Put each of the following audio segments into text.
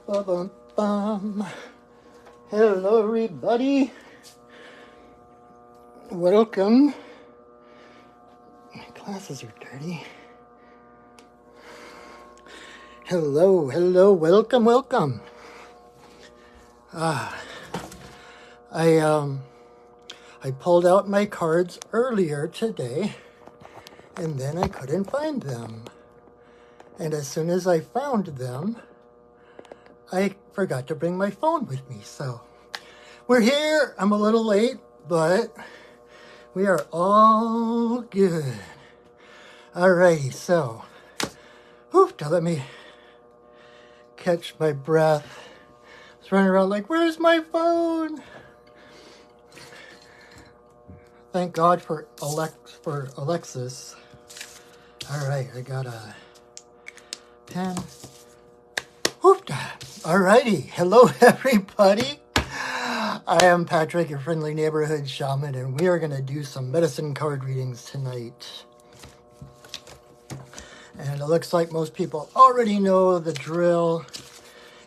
Ba-bum-bum. Hello, everybody. Welcome. My glasses are dirty. Hello, welcome. I pulled out my cards earlier today, and then I couldn't find them. And as soon as I found them, I forgot to bring my phone with me. So we're here. I'm a little late, but we are all good. Alrighty, so let me catch my breath. I was running around like, where's my phone? Thank God for Alexis. All right, I got a pen. Alrighty, hello everybody. I am Patrick, your friendly neighborhood shaman, and we are going to do some medicine card readings tonight. And it looks like most people already know the drill.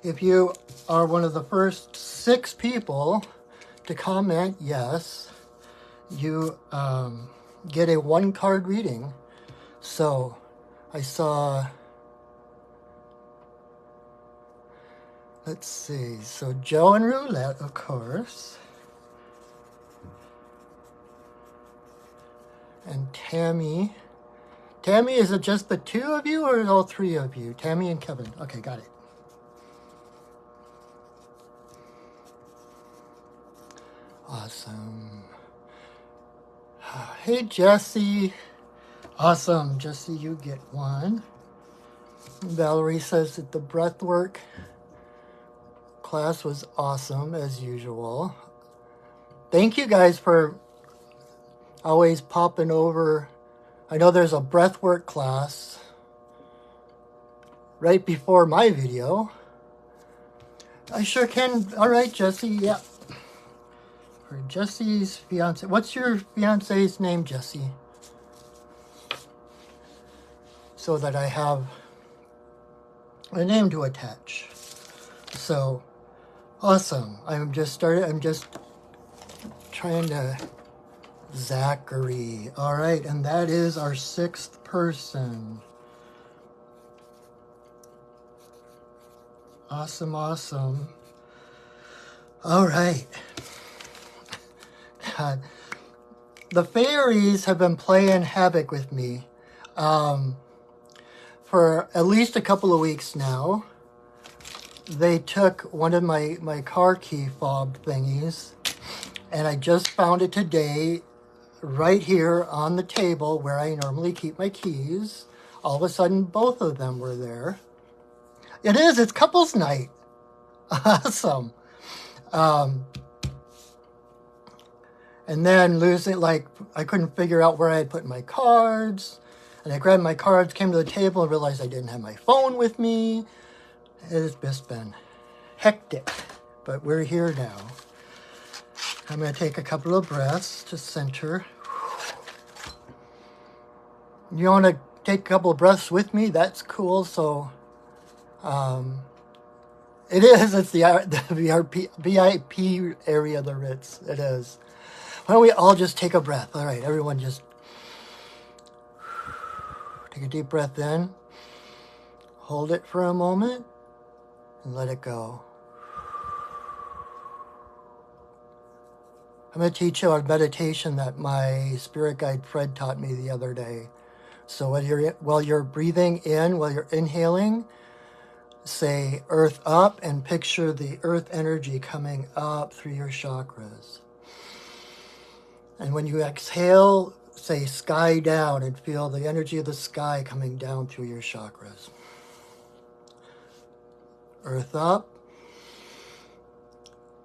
If you are one of the first 6 people to comment yes, you get a 1-card reading. So I saw, let's see, so Joe and Roulette, of course, and Tammy. Tammy, is it just the 2 of you or all 3 of you? Tammy and Kevin. Okay, got it. Awesome. Hey, Jesse. Awesome. Jesse, you get 1. Valerie says that the breathwork class was awesome, as usual. Thank you guys for always popping over. I know there's a breathwork class right before my video. I sure can. All right, Jesse. Yeah. For Jesse's fiance. What's your fiance's name, Jesse? So that I have a name to attach. So, awesome. I'm just trying to... Zachary. All right, and that is our 6th person. Awesome. All right. God. The fairies have been playing havoc with me for at least a couple of weeks now. They took one of my car key fob thingies, and I just found it today right here on the table where I normally keep my keys. All of a sudden, both of them were there. It's couples night. Awesome. And then I couldn't figure out where I had put my cards. And I grabbed my cards, came to the table, and realized I didn't have my phone with me. It's just been hectic. But we're here now. I'm going to take a couple of breaths to center. You want to take a couple of breaths with me? That's cool. So, it's the VIP area of the Ritz. It is. Why don't we all just take a breath? All right, everyone just take a deep breath in. Hold it for a moment and let it go. I'm going to teach you a meditation that my spirit guide Fred taught me the other day. So while you're breathing in, while you're inhaling, say earth up and picture the earth energy coming up through your chakras. And when you exhale, say sky down and feel the energy of the sky coming down through your chakras. Earth up,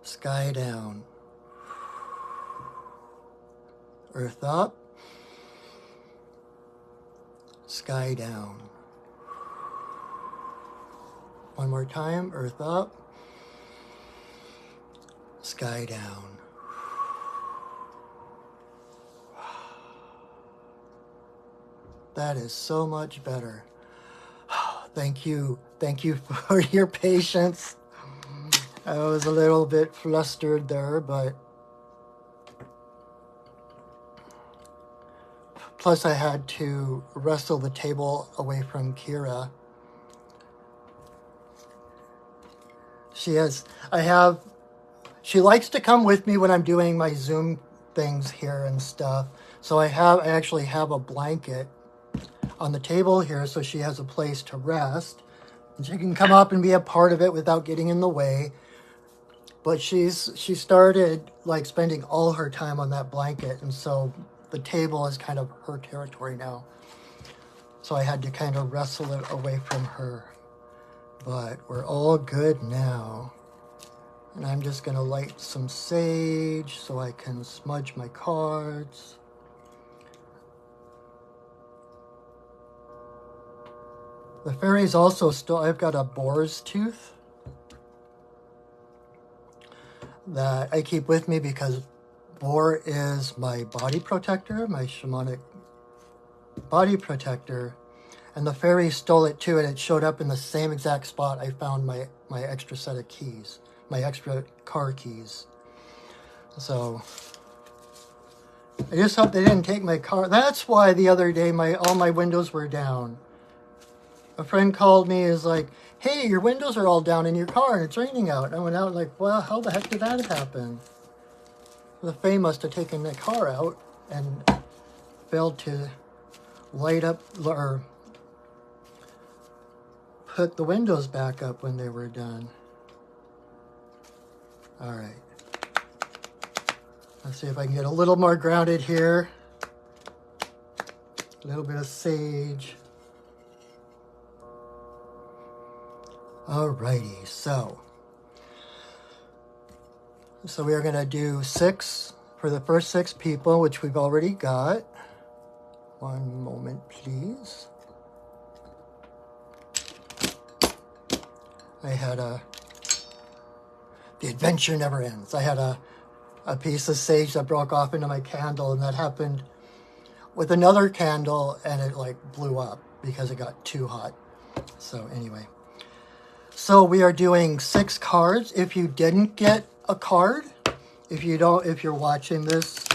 sky down. Earth up, sky down. One more time, earth up, sky down. That is so much better. Thank you for your patience. I was a little bit flustered there, but plus I had to wrestle the table away from Kira. She likes to come with me when I'm doing my Zoom things here and stuff. So I actually have a blanket on the table here so she has a place to rest. And she can come up and be a part of it without getting in the way. But she started like spending all her time on that blanket, and so the table is kind of her territory now. So I had to kind of wrestle it away from her. But we're all good now. And I'm just going to light some sage so I can smudge my cards. The fairies also still, I've got a boar's tooth that I keep with me because boar is my body protector, my shamanic body protector. And the fairy stole it too, and it showed up in the same exact spot I found my extra set of keys, my extra car keys. So I just hope they didn't take my car. That's why the other day all my windows were down. A friend called me, is like, hey, your windows are all down in your car and it's raining out. And I went out like, well, how the heck did that happen? The Fae must have taken the car out and failed to light up or put the windows back up when they were done. All right. Let's see if I can get a little more grounded here. A little bit of sage. Alrighty, so we are going to do 6 for the first 6 people, which we've already got. One moment, please. The adventure never ends. I had a piece of sage that broke off into my candle, and that happened with another candle, and it like blew up because it got too hot. So anyway. So we are doing 6 cards. If you didn't get a card, if you're watching this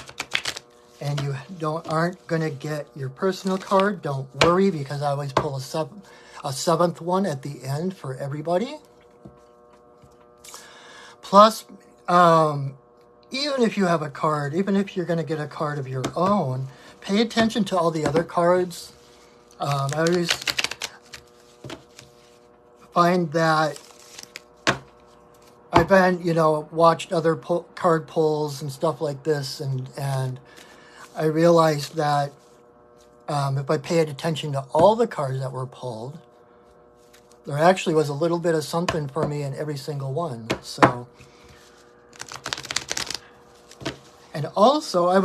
and you aren't gonna get your personal card, don't worry, because I always pull a 7th one at the end for everybody. Plus, even if you have a card, even if you're gonna get a card of your own, pay attention to all the other cards. I always find that I've been, watched other card pulls and stuff like this, and I realized that if I paid attention to all the cards that were pulled, there actually was a little bit of something for me in every single one. So, and also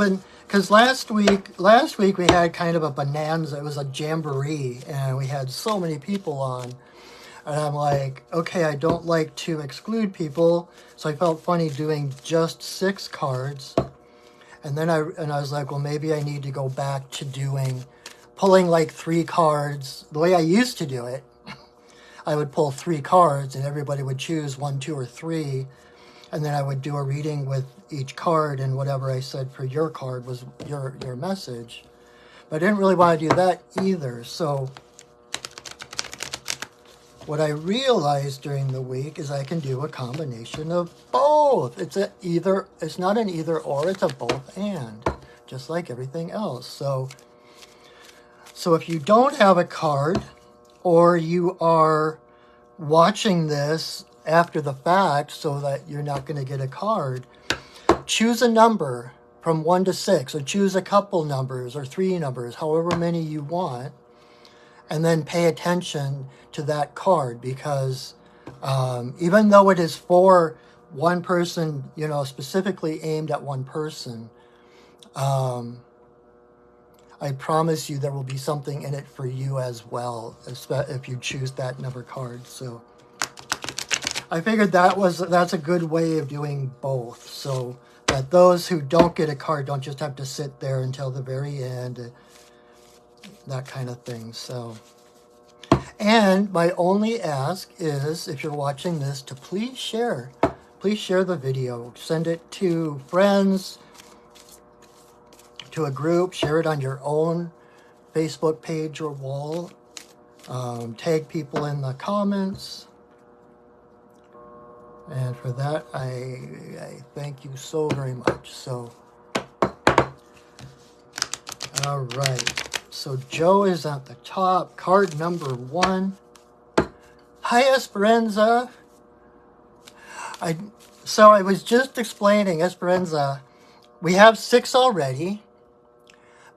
because last week we had kind of a bonanza. It was a jamboree, and we had so many people on. And I'm like, okay, I don't like to exclude people, so I felt funny doing just 6 cards. And then I was like, well, maybe I need to go back to pulling like 3 cards. The way I used to do it, I would pull 3 cards, and everybody would choose 1, 2, or 3, and then I would do a reading with each card, and whatever I said for your card was your message. But I didn't really want to do that either, so what I realized during the week is I can do a combination of both. It's not an either or, it's a both and, just like everything else. So if you don't have a card, or you are watching this after the fact so that you're not going to get a card, choose a number from 1 to 6, or choose a couple numbers or 3 numbers, however many you want. And then pay attention to that card, because even though it is for one person, specifically aimed at one person, I promise you there will be something in it for you as well, if you choose that number card. So I figured that's a good way of doing both, so that those who don't get a card don't just have to sit there until the very end. That kind of thing. So, and my only ask is, if you're watching this, to please share please share the video. Send it to friends, to a group. Share it on your own Facebook page or wall. Tag people in the comments. And for that, I thank you so very much. So, all right. So Joe is at the top. Card number 1. Hi, Esperanza. So I was just explaining, Esperanza, we have 6 already,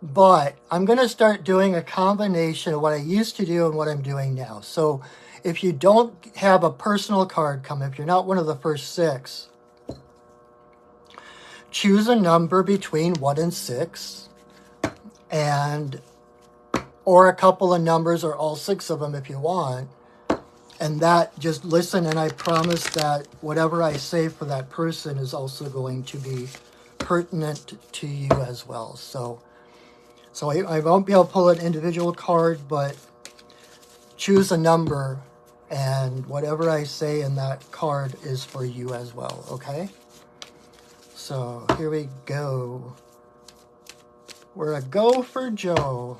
but I'm going to start doing a combination of what I used to do and what I'm doing now. So if you don't have a personal card come, if you're not one of the first 6, choose a number between 1 and 6, or a couple of numbers, or all 6 of them if you want. And that, just listen, and I promise that whatever I say for that person is also going to be pertinent to you as well. So I won't be able to pull an individual card, but choose a number, and whatever I say in that card is for you as well, okay? So here we go. We're a go for Joe.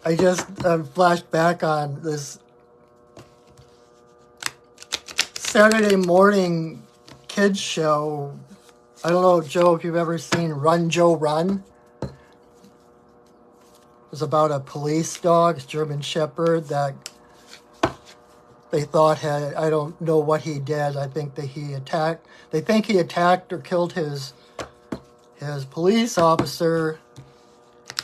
I just flashed back on this Saturday morning kids show. I don't know, Joe, if you've ever seen Run, Joe, Run. It was about a police dog, German Shepherd, that they thought had, I don't know what he did. I think that they think he attacked or killed his police officer,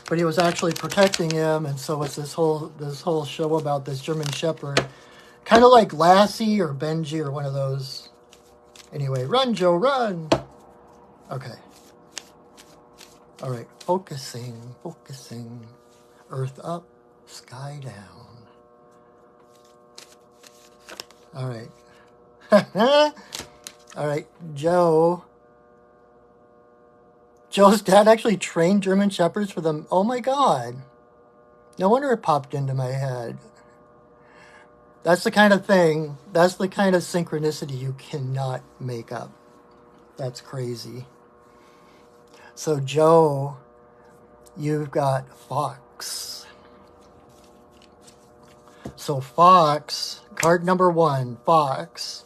but he was actually protecting him. And so it's this whole show about this German Shepherd, kind of like Lassie or Benji or one of those. Anyway, run, Joe, run. Okay. All right, focusing. Earth up, sky down. All right. All right, Joe. Joe's dad actually trained German Shepherds for them. Oh my God. No wonder it popped into my head. That's the kind of thing, that's the kind of synchronicity you cannot make up. That's crazy. So Joe, you've got Fox. So Fox, card number 1, Fox.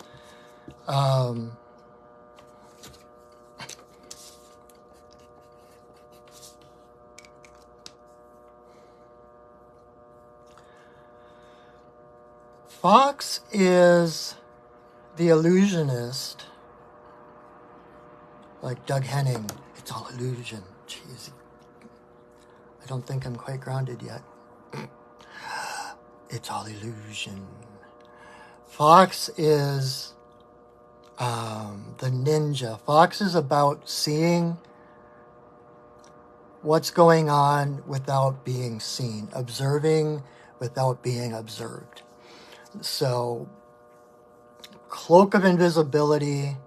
Fox is the illusionist, like Doug Henning. It's all illusion. Jeez, I don't think I'm quite grounded yet. It's all illusion. Fox is the ninja. Fox is about seeing what's going on without being seen, observing without being observed. So, cloak of invisibility.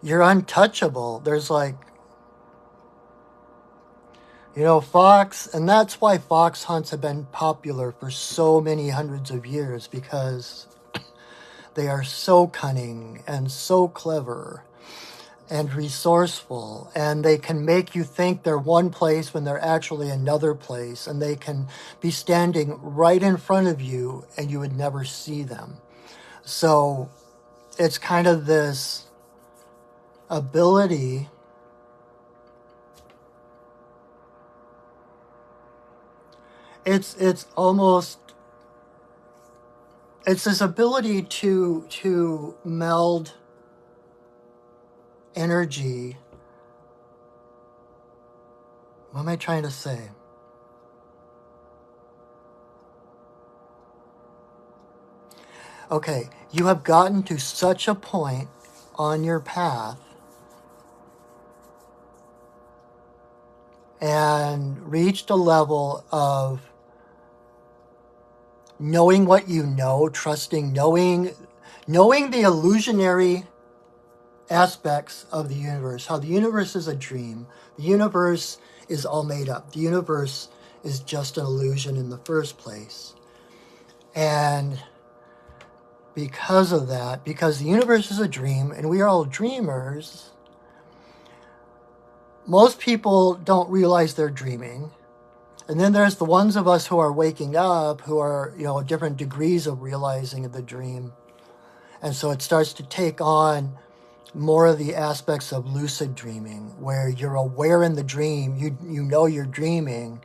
You're untouchable. There's like, Fox, and that's why fox hunts have been popular for so many hundreds of years, because they are so cunning and so clever and resourceful, and they can make you think they're one place when they're actually another place, and they can be standing right in front of you and you would never see them. So it's kind of this ability it's this ability to meld energy. What am I trying to say? Okay, you have gotten to such a point on your path and reached a level of knowing what you know, trusting, knowing the illusionary aspects of the universe, how the universe is a dream. The universe is all made up. The universe is just an illusion in the first place. And because of that, because the universe is a dream and we are all dreamers, most people don't realize they're dreaming. And then there's the ones of us who are waking up, who are, different degrees of realizing the dream. And so it starts to take on more of the aspects of lucid dreaming, where you're aware in the dream, you know you're dreaming,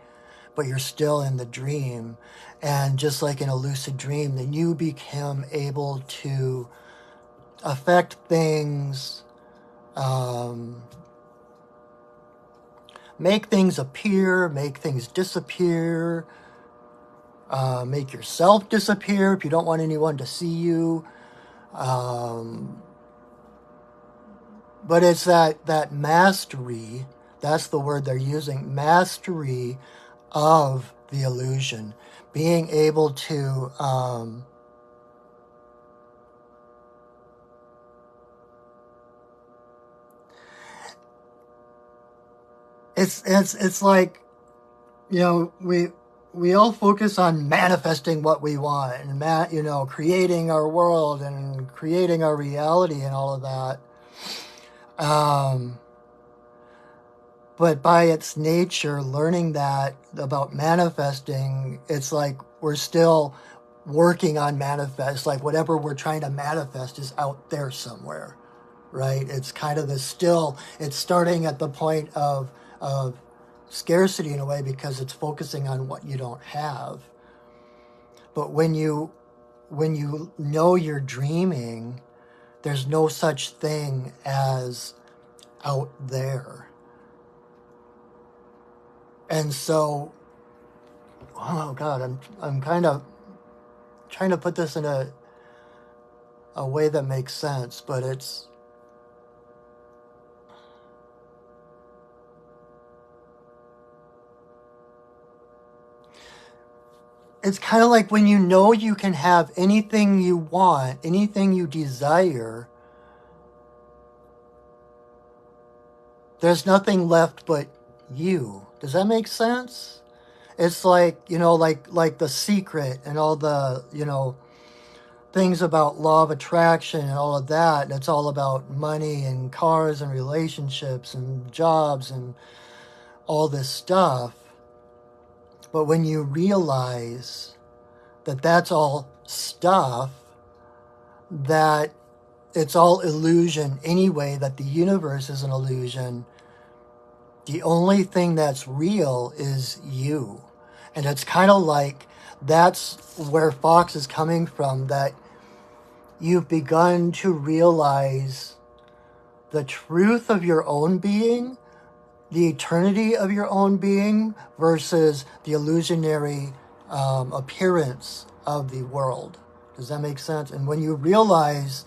but you're still in the dream. And just like in a lucid dream, then you become able to affect things, make things appear, make things disappear, make yourself disappear if you don't want anyone to see you. But it's that mastery, that's the word they're using, mastery of the illusion. Being able to it's like, we all focus on manifesting what we want and creating our world and creating our reality and all of that. But by its nature, learning that about manifesting, it's like we're still working on manifest. Like whatever we're trying to manifest is out there somewhere, right? It's kind of it's starting at the point of scarcity in a way, because it's focusing on what you don't have. But when you know you're dreaming, there's no such thing as out there. And so, oh God, I'm kind of trying to put this in a way that makes sense, but it's kind of like when you know you can have anything you want, anything you desire, there's nothing left but you. Does that make sense? It's like, like The Secret and all the, things about law of attraction and all of that. It's all about money and cars and relationships and jobs and all this stuff. But when you realize that that's all stuff, that it's all illusion anyway, that the universe is an illusion, the only thing that's real is you. And it's kind of like that's where Fox is coming from, that you've begun to realize the truth of your own being, the eternity of your own being, versus the illusionary appearance of the world. Does that make sense? And when you realize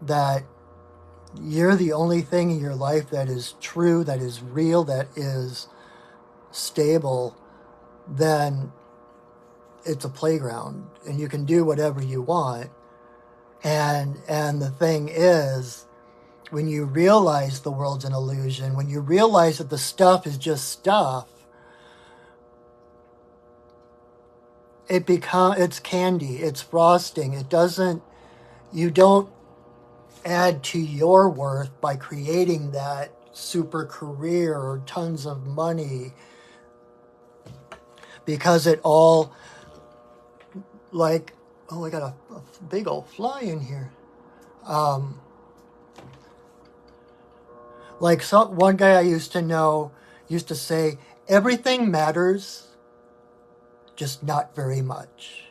that you're the only thing in your life that is true, that is real, that is stable, then it's a playground and you can do whatever you want. And the thing is, when you realize the world's an illusion, when you realize that the stuff is just stuff, it's candy, it's frosting. You don't add to your worth by creating that super career or tons of money, because it all, like, oh, I got a big old fly in here. Like one guy I used to know used to say, everything matters, just not very much.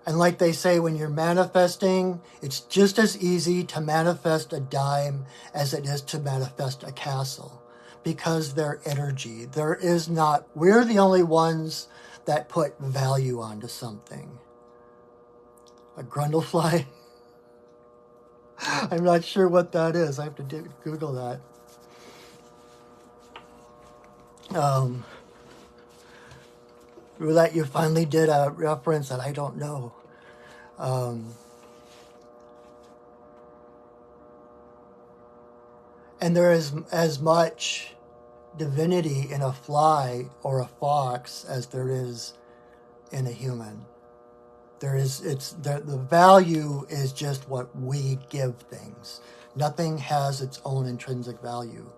And like they say, when you're manifesting, it's just as easy to manifest a dime as it is to manifest a castle, because they're energy. We're the only ones that put value onto something. A grundlefly? I'm not sure what that is. I have to Google that. Roulette, you finally did a reference that I don't know. And there is as much divinity in a fly or a fox as there is in a human. The value is just what we give things. Nothing has its own intrinsic value.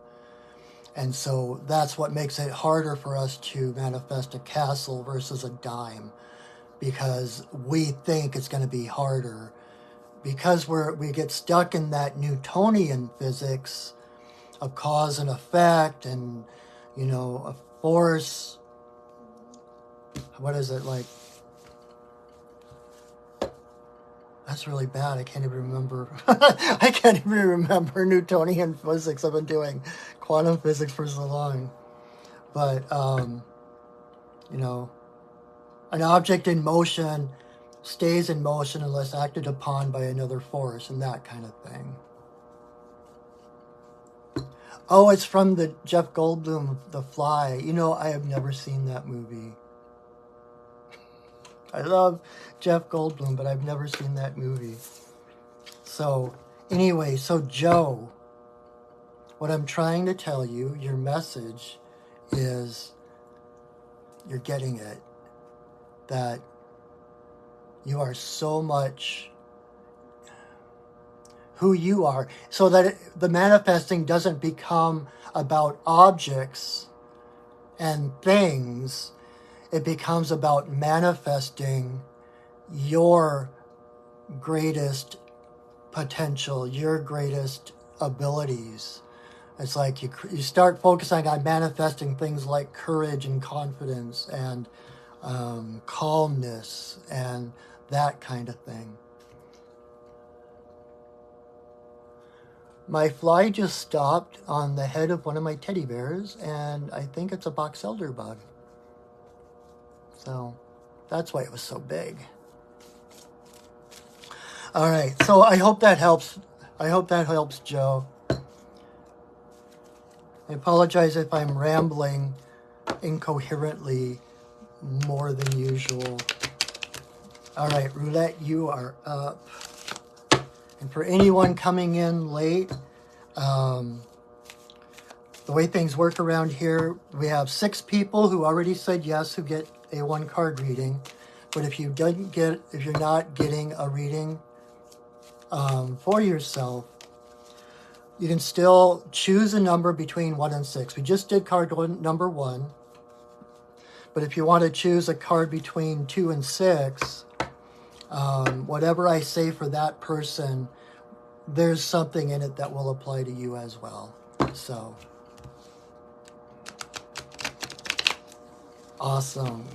And so that's what makes it harder for us to manifest a castle versus a dime, because we think it's going to be harder. Because we get stuck in that Newtonian physics of cause and effect, and, a force. What is it like? That's really bad. I can't even remember. I can't even remember Newtonian physics. I've been doing quantum physics for so long. But, an object in motion stays in motion unless acted upon by another force, and that kind of thing. Oh, it's from the Jeff Goldblum, The Fly. I have never seen that movie. I love Jeff Goldblum, but I've never seen that movie. So, anyway, Joe, what I'm trying to tell you, your message is you're getting it. That you are so much who you are, so that the manifesting doesn't become about objects and things. It becomes about manifesting your greatest potential, your greatest abilities. It's like you start focusing on manifesting things like courage and confidence and calmness and that kind of thing. My fly just stopped on the head of one of my teddy bears, and I think it's a box elder bug. So that's why it was so big. All right, so I hope that helps. I hope that helps, Joe. I apologize if I'm rambling incoherently more than usual. All right, Roulette, you are up. And for anyone coming in late, the way things work around here, we have 6 people who already said yes who get a 1 card reading. But if you're not getting a reading for yourself, you can still choose a number between 1 and 6. We just did number 1. But if you want to choose a card between 2 and 6, whatever I say for that person, there's something in it that will apply to you as well. So, awesome.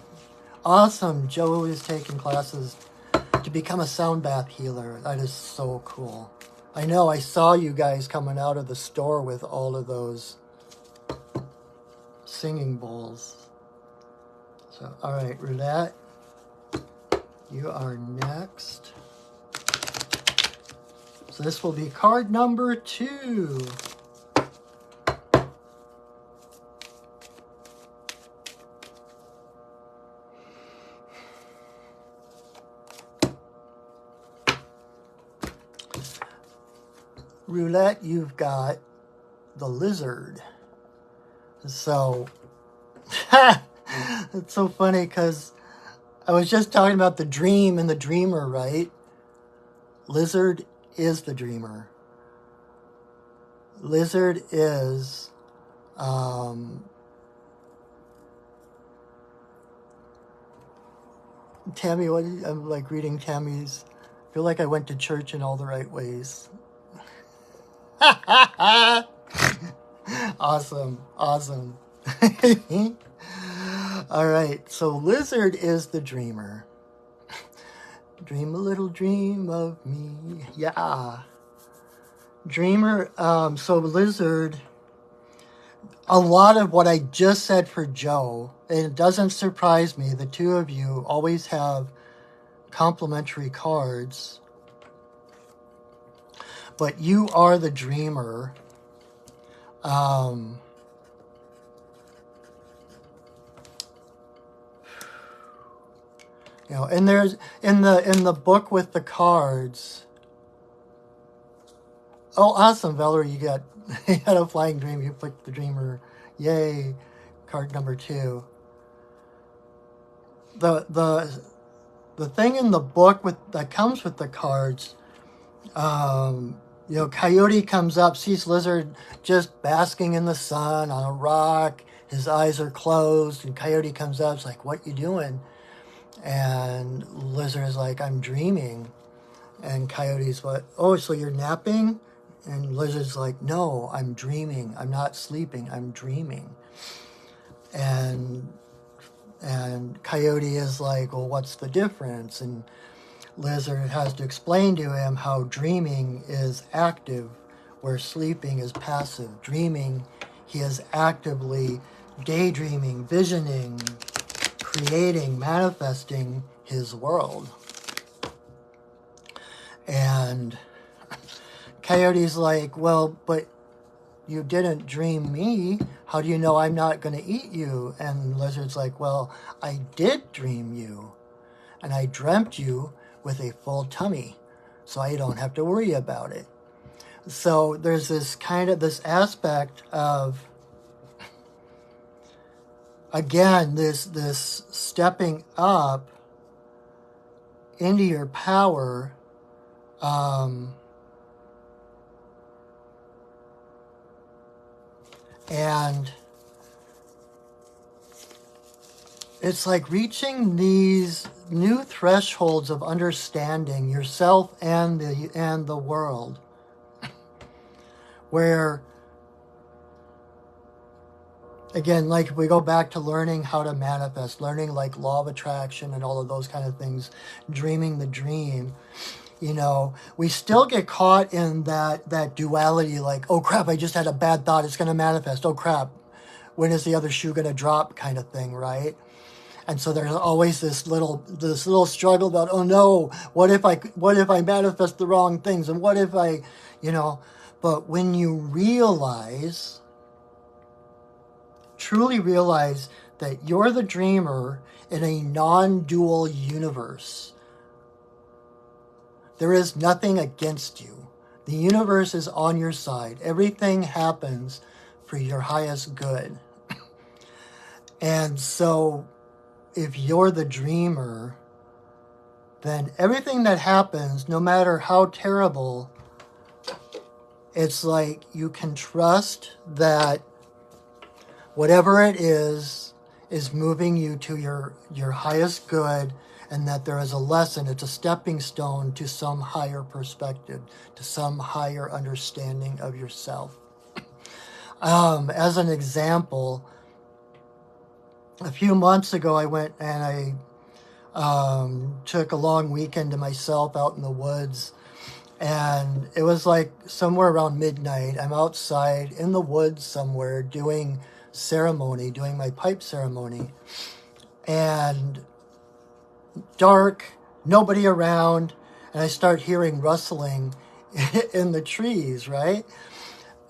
Awesome. Joe is taking classes to become a sound bath healer. That is so cool. I know, I saw you guys coming out of the store with all of those singing bowls. So, all right, Roulette, you are next. So this will be card number 2. Roulette, you've got the lizard. So, it's so funny because I was just talking about the dream and the dreamer, right? Lizard is the dreamer. Lizard is Tammy, I'm like reading Tammy's. I feel like I went to church in all the right ways. Awesome. All right, so lizard is the dreamer. Dream a little dream of me. Yeah. Dreamer, so lizard, a lot of what I just said for Joe, and it doesn't surprise me, the two of you always have complementary cards. But you are the dreamer. And there's in the book with the cards, Oh, awesome, Valerie, you got a flying dream. You picked the dreamer. Yay. Card number 2. The thing in the book that comes with the cards, Coyote comes up, sees Lizard just basking in the sun on a rock. His eyes are closed, and Coyote comes up, it's like, what you doing? And Lizard is like, I'm dreaming. And Coyote's what? Oh, so you're napping? And Lizard's like, no, I'm dreaming. I'm not sleeping. I'm dreaming. And Coyote is like, well, what's the difference? And Lizard has to explain to him how dreaming is active, where sleeping is passive. Dreaming, he is actively daydreaming, visioning, creating, manifesting his world. And Coyote's like, well, but you didn't dream me. How do you know I'm not going to eat you? And Lizard's like, well, I did dream you. And I dreamt you with a full tummy, so I don't have to worry about it. So there's this aspect of, again, this stepping up into your power. And it's like reaching these new thresholds of understanding yourself and the world, where, again, like if we go back to learning how to manifest, learning like law of attraction and all of those kind of things, dreaming the dream, we still get caught in that duality, like, oh crap, I just had a bad thought, it's going to manifest. Oh crap, when is the other shoe going to drop kind of thing, right? And so there's always this little struggle about, oh no, what if I manifest the wrong things, and what if I, but when you truly realize that you're the dreamer in a non-dual universe, there is nothing against you. The universe is on your side. Everything happens for your highest good. And so if you're the dreamer, then everything that happens, no matter how terrible, it's like you can trust that whatever it is moving you to your highest good, and that there is a lesson, it's a stepping stone to some higher perspective, to some higher understanding of yourself. As an example, a few months ago, I went and I took a long weekend to myself out in the woods, and it was like somewhere around midnight. I'm outside in the woods somewhere doing my pipe ceremony, and dark, nobody around, and I start hearing rustling in the trees, right?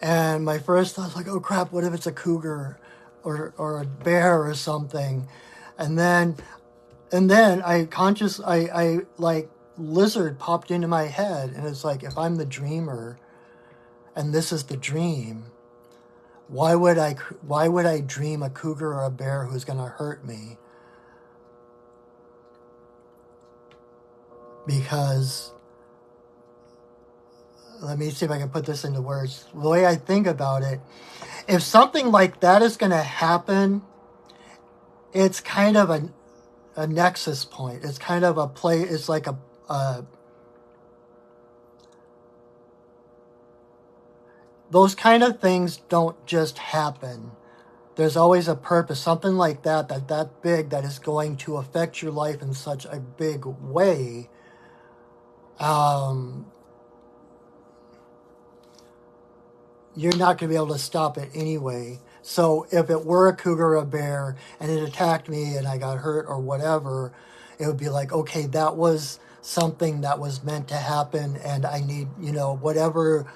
And my first thought was like, oh crap, what if it's a cougar or a bear or something? And then I like Lizard popped into my head, and it's like, if I'm the dreamer and this is the dream, why would I dream a cougar or a bear who's going to hurt me? Because, let me see if I can put this into words. The way I think about it, if something like that is going to happen, it's kind of a nexus point. It's kind of a play. It's like those kind of things don't just happen. There's always a purpose. Something like that big, that is going to affect your life in such a big way. You're not going to be able to stop it anyway. So if it were a cougar or a bear and it attacked me and I got hurt or whatever, it would be like, okay, that was something that was meant to happen, and I need, whatever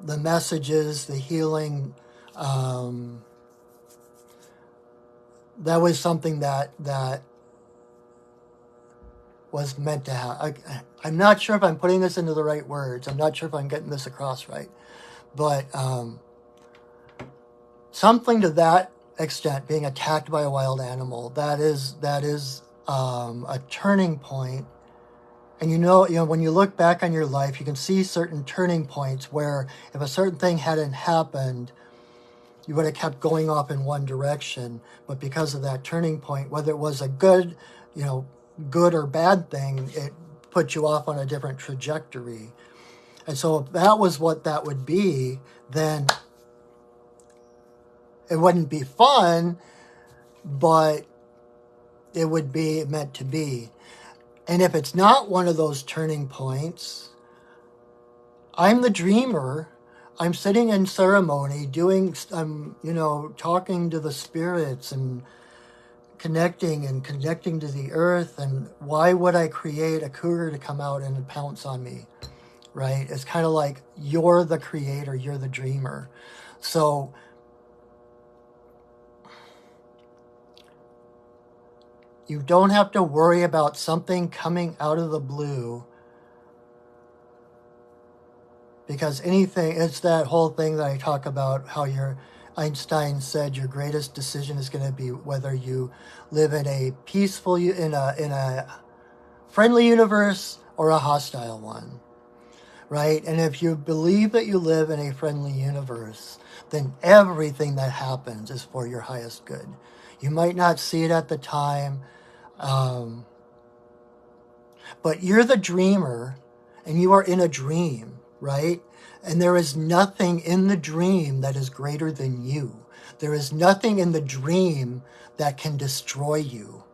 the message is, the healing, that was something that was meant to have. I'm not sure if I'm putting this into the right words. I'm not sure if I'm getting this across right. But something to that extent, being attacked by a wild animal, that is a turning point. And you know, when you look back on your life, you can see certain turning points where if a certain thing hadn't happened, you would have kept going off in one direction. But because of that turning point, whether it was a good or bad thing, it put you off on a different trajectory. And so if that was what that would be, then it wouldn't be fun, but it would be meant to be. And if it's not one of those turning points, I'm the dreamer. I'm sitting in ceremony, talking to the spirits and connecting to the earth. And why would I create a cougar to come out and pounce on me, right? It's kind of like you're the creator, you're the dreamer. So you don't have to worry about something coming out of the blue, because it's that whole thing that I talk about, how Einstein said your greatest decision is going to be whether you live in a peaceful, in a friendly universe or a hostile one, right? And if you believe that you live in a friendly universe, then everything that happens is for your highest good. You might not see it at the time, but you're the dreamer, and you are in a dream, right? And there is nothing in the dream that is greater than you. There is nothing in the dream that can destroy you.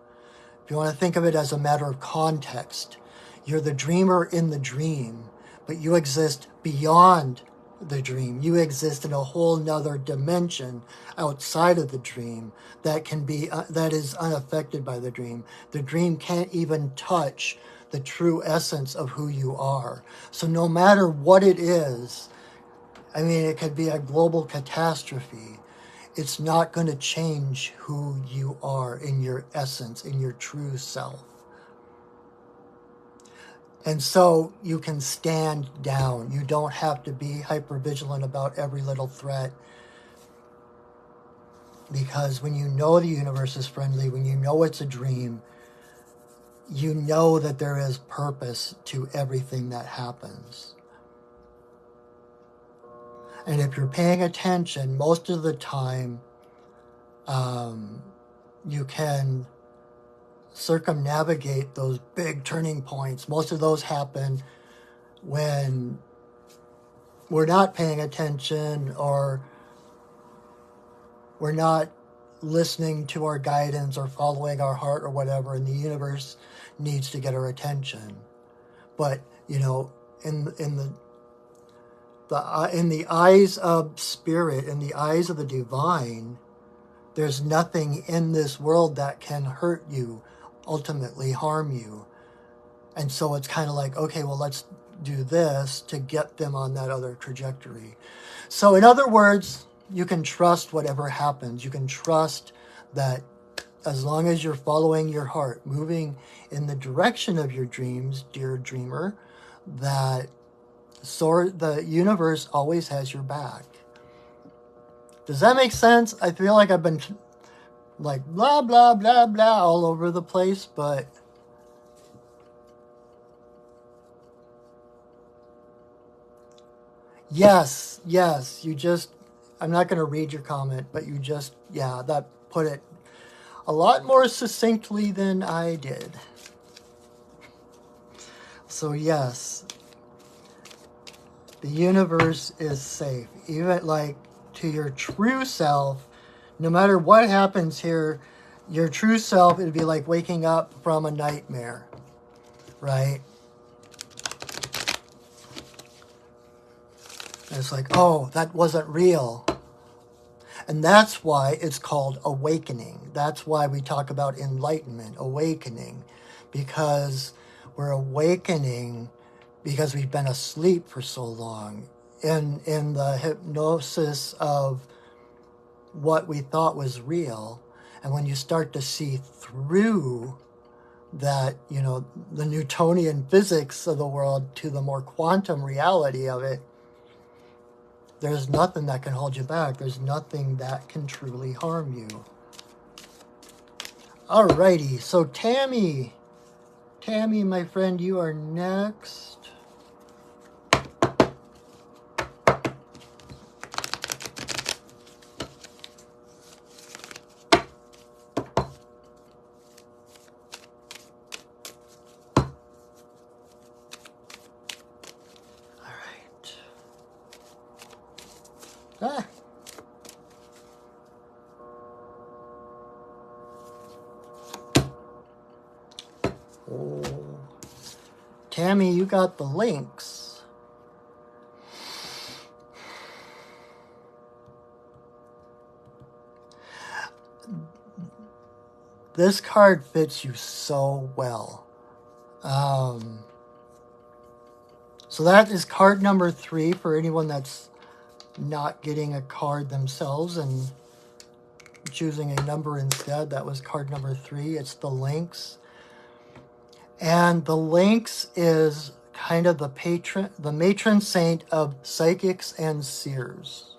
If you want to think of it as a matter of context, you're the dreamer in the dream, but you exist beyond the dream. You exist in a whole nother dimension outside of the dream that is unaffected by the dream. The dream can't even touch the true essence of who you are. So no matter what it is, I mean, it could be a global catastrophe, it's not going to change who you are in your essence, in your true self. And so you can stand down. You don't have to be hypervigilant about every little threat. Because when you know the universe is friendly, when you know it's a dream, you know that there is purpose to everything that happens. And if you're paying attention, most of the time, you can circumnavigate those big turning points. Most of those happen when we're not paying attention, or we're not listening to our guidance or following our heart or whatever, and the universe needs to get our attention. But in the eyes of spirit, in the eyes of the divine, there's nothing in this world that can hurt you, ultimately harm you. And so it's kind of like, okay, well, let's do this to get them on that other trajectory. So in other words, you can trust whatever happens. You can trust that as long as you're following your heart, moving in the direction of your dreams, dear dreamer, that the universe always has your back. Does that make sense? I feel like I've been like blah, blah, blah, blah all over the place, but yes, I'm not going to read your comment, but that put it a lot more succinctly than I did. So yes, the universe is safe. Even like to your true self, no matter what happens here, your true self, it'd be like waking up from a nightmare, right? And it's like, oh, that wasn't real. And that's why it's called awakening. That's why we talk about enlightenment, awakening, because we're awakening because we've been asleep for so long in the hypnosis of what we thought was real. And when you start to see through that, you know, the Newtonian physics of the world to the more quantum reality of it, there's nothing that can hold you back. There's nothing that can truly harm you. Alrighty, so Tammy, my friend, you are next. Ah. Oh. Tammy, you got the links. This card fits you so well. So that is card number 3 for anyone that's not getting a card themselves and choosing a number instead. That was card number 3. It's the Lynx. And the Lynx is kind of the matron saint of psychics and seers.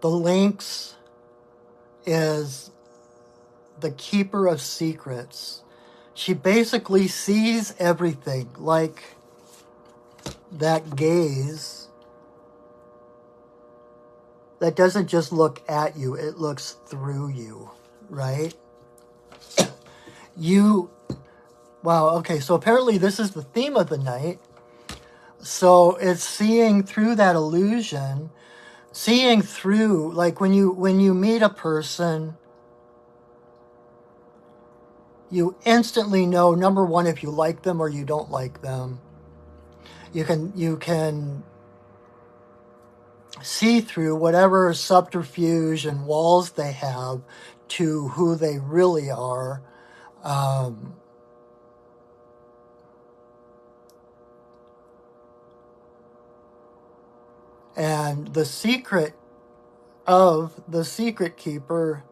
The Lynx is the keeper of secrets. She basically sees everything, like that gaze that doesn't just look at you, it looks through you, right? Wow, okay, so apparently this is the theme of the night. So it's seeing through that illusion, seeing through, like when you meet a person, you instantly know, number one, if you like them or you don't like them. You can see through whatever subterfuge and walls they have to who they really are. And the secret of the secret keeper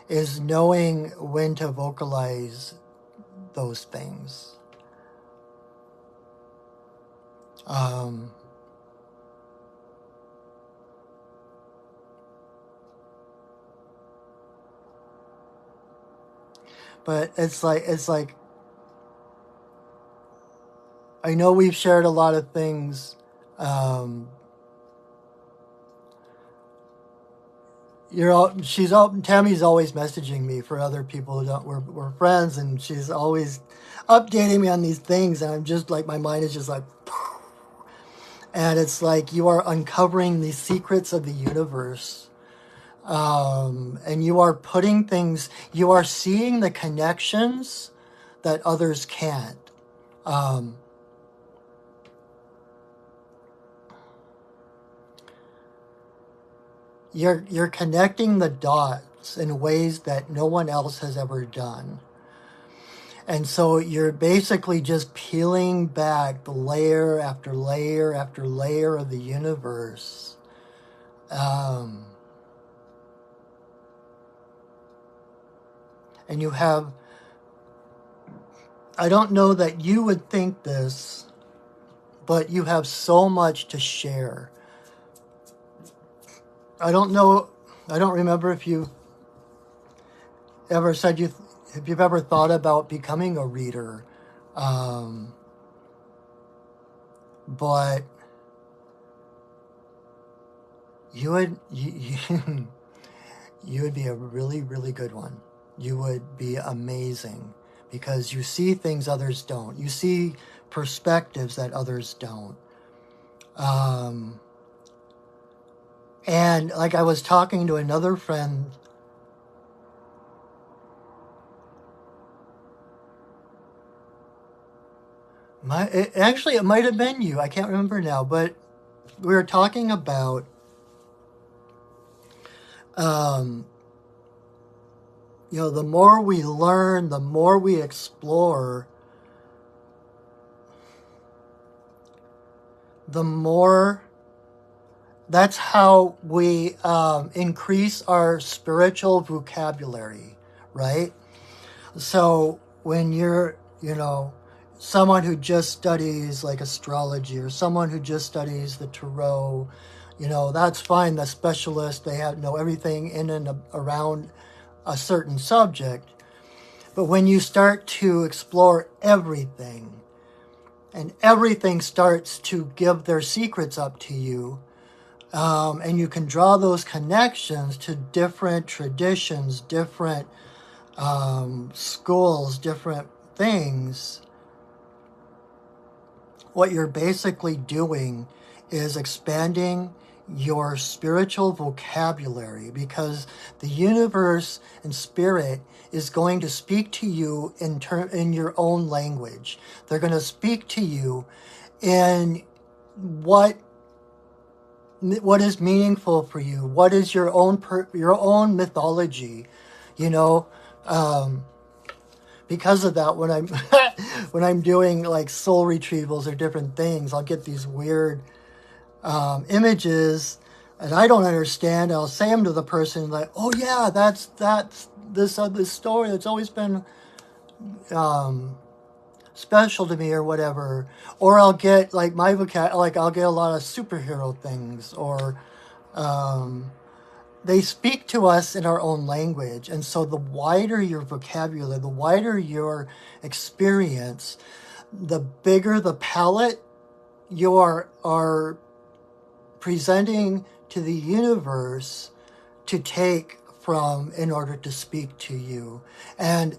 is knowing when to vocalize those things. But it's like I know we've shared a lot of things. Tammy's always messaging me for other people who we're friends, and she's always updating me on these things, and I'm just like, my mind is just like, and it's like you are uncovering the secrets of the universe, and you are putting things, you are seeing the connections that others can't. You're connecting the dots in ways that no one else has ever done. And so you're basically just peeling back the layer after layer after layer of the universe. And you have, I don't know that you would think this, but you have so much to share. I don't remember if you ever said if you've ever thought about becoming a reader. But you would be a really, really good one. You would be amazing because you see things others don't. You see perspectives that others don't. And like I was talking to another friend, it might have been you. I can't remember now, but we were talking about the more we learn, the more we explore, the more that's how we increase our spiritual vocabulary, right? So when you're, someone who just studies like astrology, or someone who just studies the tarot, that's fine. The specialist, they know everything in and around a certain subject. But when you start to explore everything, and everything starts to give their secrets up to you, and you can draw those connections to different traditions, different schools, different things, what you're basically doing is expanding your spiritual vocabulary, because the universe and spirit is going to speak to you in your own language. They're going to speak to you in what is meaningful for you, what is your own mythology, because of that, when I'm when I'm doing like soul retrievals or different things, I'll get these weird images and I don't understand. I'll say them to the person like, "Oh yeah, that's this story that's always been special to me," or whatever. Or I'll get like I'll get a lot of superhero things, or they speak to us in our own language. And so the wider your vocabulary, the wider your experience, the bigger the palette you are presenting to the universe to take from in order to speak to you, and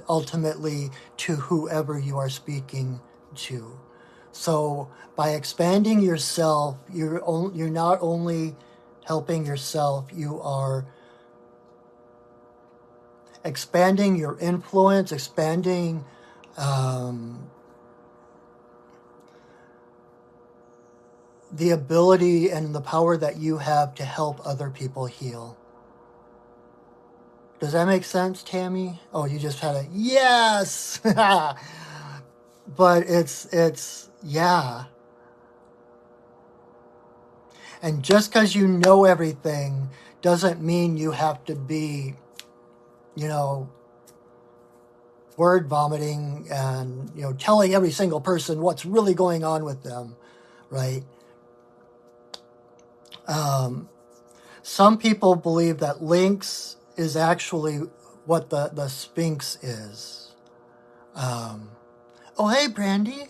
ultimately to whoever you are speaking to. So by expanding yourself, you're not only helping yourself, you are expanding your influence, expanding the ability and the power that you have to help other people heal. Does that make sense, Tammy? Oh, you just had a yes. But it's yeah. And just because you know everything doesn't mean you have to be, word vomiting and, telling every single person what's really going on with them, right? Some people believe that Lynx is actually what the Sphinx is. Oh, hey, Brandy.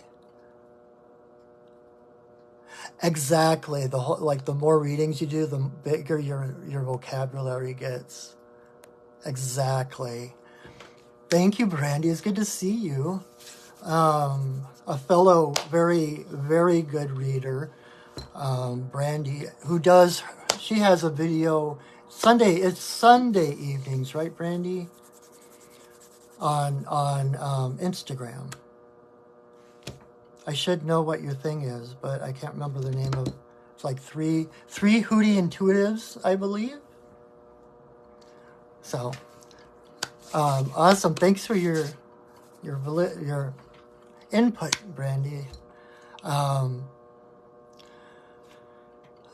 Exactly. The more readings you do, the bigger your vocabulary gets. Exactly. Thank you, Brandy. It's good to see you. A fellow very, very good reader, Brandy, she has a video it's Sunday evenings, right, Brandy? On Instagram. I should know what your thing is, but I can't remember the name of. It's like three Hootie Intuitives, I believe. So, awesome! Thanks for your input, Brandy.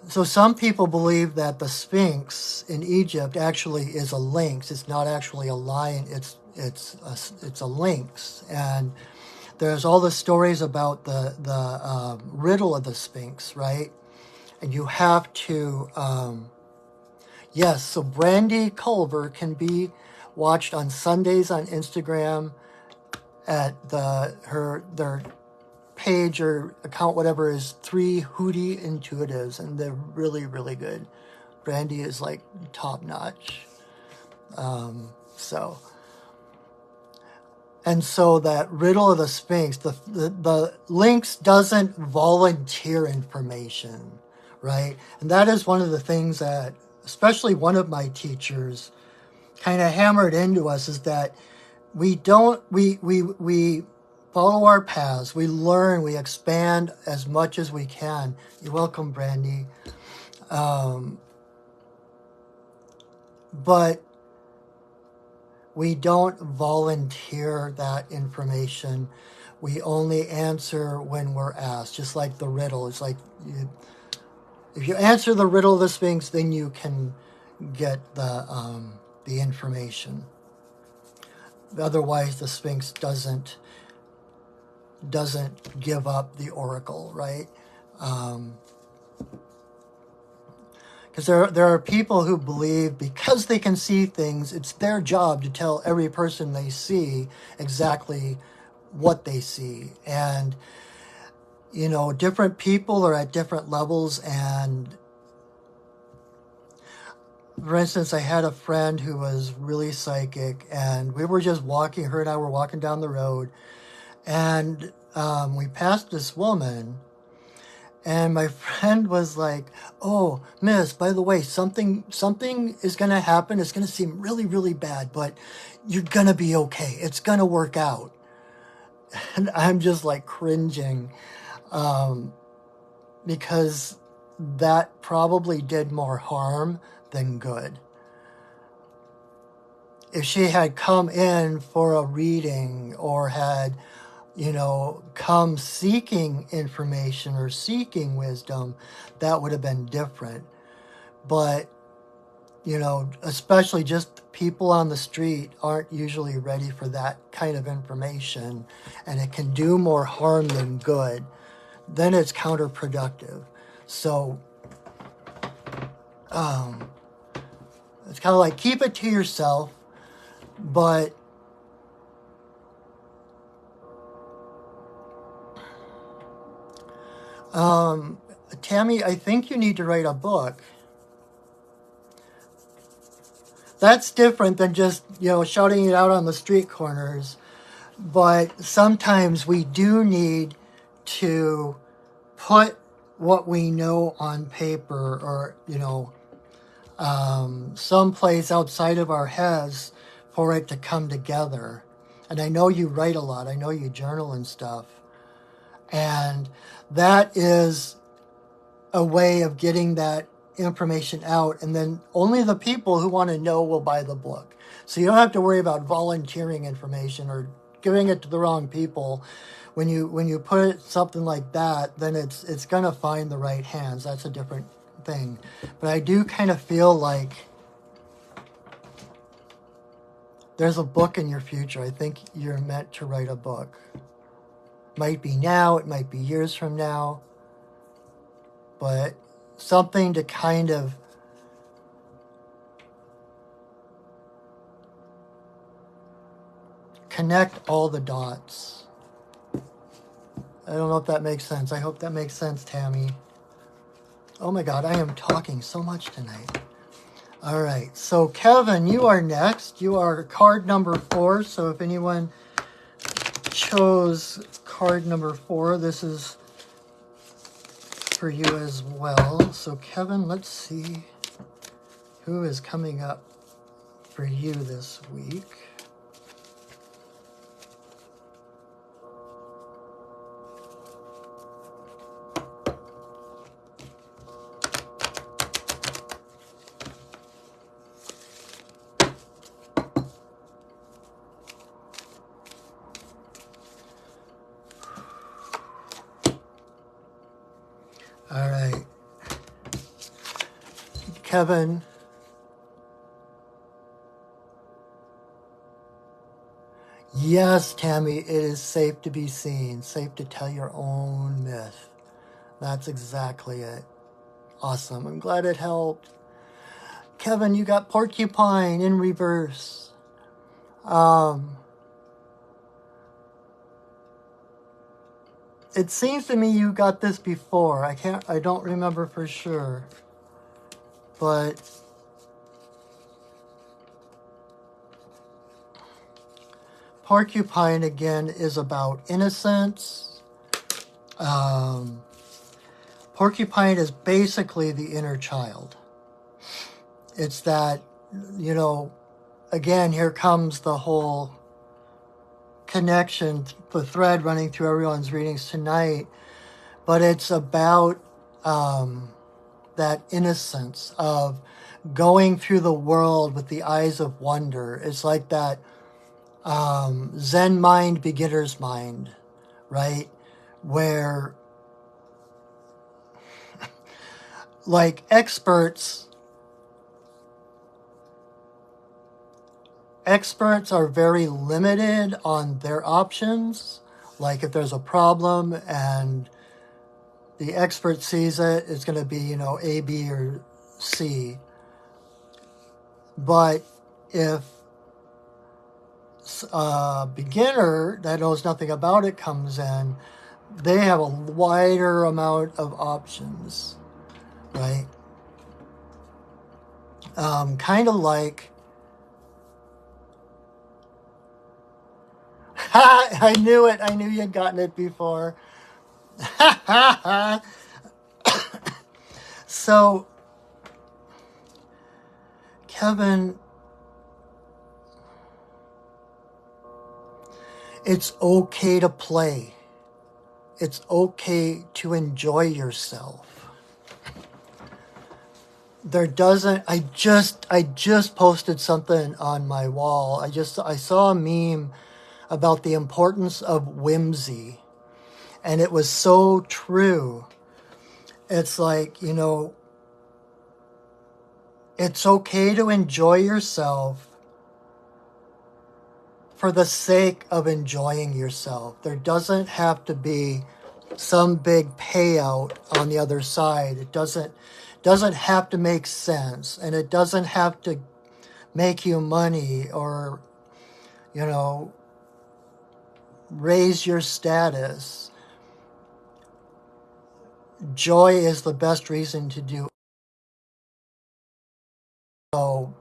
So some people believe that the Sphinx in Egypt actually is a lynx. It's not actually a lion. It's a lynx, and there's all the stories about the riddle of the Sphinx, right? And you have to, yes. So Brandy Culver can be watched on Sundays on Instagram at their page or account, whatever, is 3 Hootie Intuitives, and they're really, really good. Brandy is like top notch. So that riddle of the Sphinx, the lynx doesn't volunteer information, right? And that is one of the things that, especially one of my teachers, kind of hammered into us, is that we follow our paths, we learn, we expand as much as we can. You're welcome, Brandy. But we don't volunteer that information. We only answer when we're asked, just like the riddle. It's like If you answer the riddle of the Sphinx, then you can get the information. Otherwise, the Sphinx doesn't give up the oracle, right? Because there are people who believe because they can see things, it's their job to tell every person they see exactly what they see. And, you know, different people are at different levels. And for instance, I had a friend who was really psychic, and we were just walking, her and I were walking down the road, and we passed this woman. And my friend was like, "Oh, miss, by the way, something is going to happen. It's going to seem really, really bad, but you're going to be okay. It's going to work out." And I'm just like cringing because that probably did more harm than good. If she had come in for a reading or had, you know, come seeking information or seeking wisdom, that would have been different. But, you know, especially just people on the street aren't usually ready for that kind of information, and it can do more harm than good. Then it's counterproductive. So, it's kind of like keep it to yourself, but Tammy, I think you need to write a book. That's different than just, you know, shouting it out on the street corners. But sometimes we do need to put what we know on paper, or, you know, someplace outside of our heads for it to come together. And I know you write a lot. I know you journal and stuff. And that is a way of getting that information out. And then only the people who want to know will buy the book. So you don't have to worry about volunteering information or giving it to the wrong people. When you put something like that, then it's going to find the right hands. That's a different thing. But I do kind of feel like there's a book in your future. I think you're meant to write a book. Might be now, it might be years from now, but something to kind of connect all the dots. I don't know if that makes sense. I hope that makes sense, Tammy. Oh my God, I am talking so much tonight. All right, so Kevin, you are next. You are card number 4. So if anyone chose card number 4, this is for you as well. So Kevin, let's see who is coming up for you this week. All right. Kevin, yes, Tammy, it is safe to be seen, safe to tell your own myth. That's exactly it. Awesome. I'm glad it helped. Kevin, you got porcupine in reverse. It seems to me you got this before. I don't remember for sure. But porcupine again is about innocence. Porcupine is basically the inner child. It's that, you know, again, here comes the whole connection, the thread running through everyone's readings tonight, but it's about that innocence of going through the world with the eyes of wonder. It's like that Zen mind, beginner's mind, right? Where like experts are very limited on their options. Like if there's a problem and the expert sees it, it's going to be, you know, A, B, or C. But if a beginner that knows nothing about it comes in, they have a wider amount of options, right? Kind of like, I knew it. I knew you had gotten it before. So, Kevin, it's okay to play. It's okay to enjoy yourself. There doesn't, I just posted something on my wall. I saw a meme about the importance of whimsy. And it was so true. It's like, you know, it's okay to enjoy yourself for the sake of enjoying yourself. There doesn't have to be some big payout on the other side. It doesn't have to make sense, and it doesn't have to make you money or, you know, raise your status. Joy is the best reason to do. So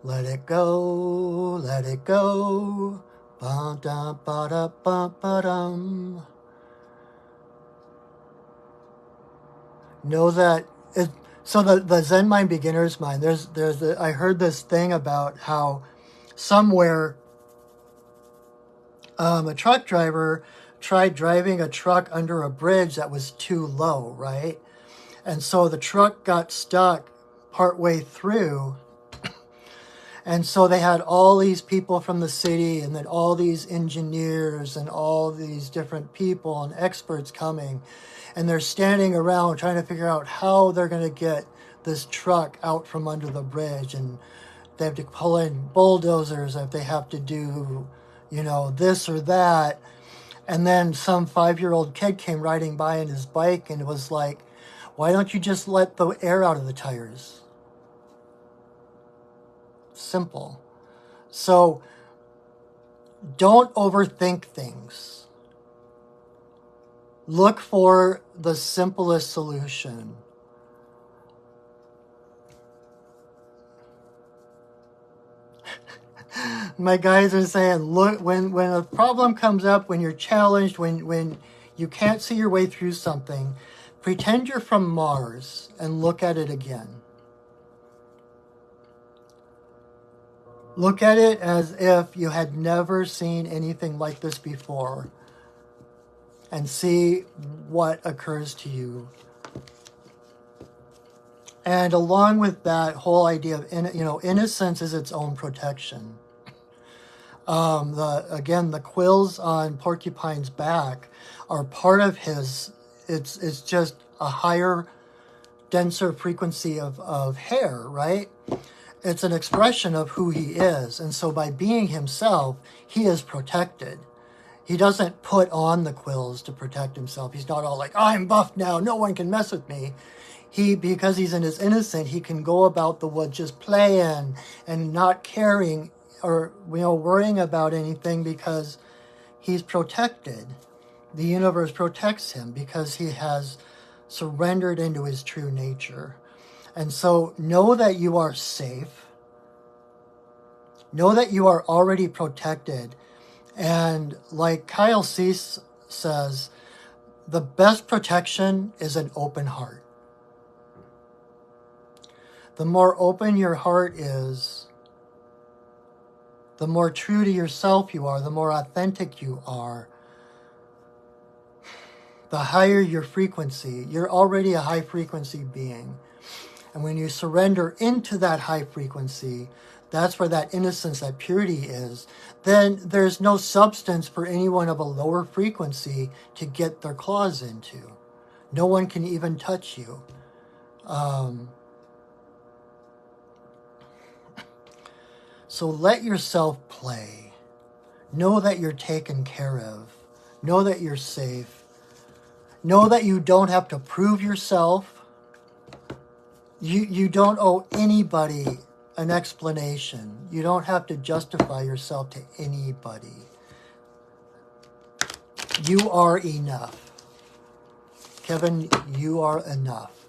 let it go, let it go. Ba-da-ba-da-ba-ba-dum. Know that it. So the Zen mind, beginner's mind. I heard this thing about how somewhere a truck driver tried driving a truck under a bridge that was too low, right? And so the truck got stuck partway through. And so they had all these people from the city and then all these engineers and all these different people and experts coming. And they're standing around trying to figure out how they're going to get this truck out from under the bridge. And they have to pull in bulldozers if they have to do, you know, this or that. And then some 5-year-old kid came riding by on his bike and it was like, why don't you just let the air out of the tires? Simple. So don't overthink things. Look for the simplest solution. My guys are saying, look, when a problem comes up, when you're challenged, when you can't see your way through something, pretend you're from Mars and look at it again. Look at it as if you had never seen anything like this before and see what occurs to you. And along with that whole idea of, innocence is its own protection. The quills on Porcupine's back are part of his, it's just a higher, denser frequency of hair, right? It's an expression of who he is. And so by being himself, he is protected. He doesn't put on the quills to protect himself. He's not all like, I'm buff now, no one can mess with me. Because he's in his innocent, he can go about the woods just playing and not caring or, worrying about anything because he's protected. The universe protects him because he has surrendered into his true nature. And so know that you are safe. Know that you are already protected. And like Kyle Cease says, the best protection is an open heart. The more open your heart is, the more true to yourself you are, the more authentic you are, the higher your frequency. You're already a high frequency being. And when you surrender into that high frequency, that's where that innocence, that purity is, then there's no substance for anyone of a lower frequency to get their claws into. No one can even touch you. So let yourself play. Know that you're taken care of. Know that you're safe. Know that you don't have to prove yourself. You don't owe anybody an explanation. You don't have to justify yourself to anybody. You are enough. Kevin, you are enough.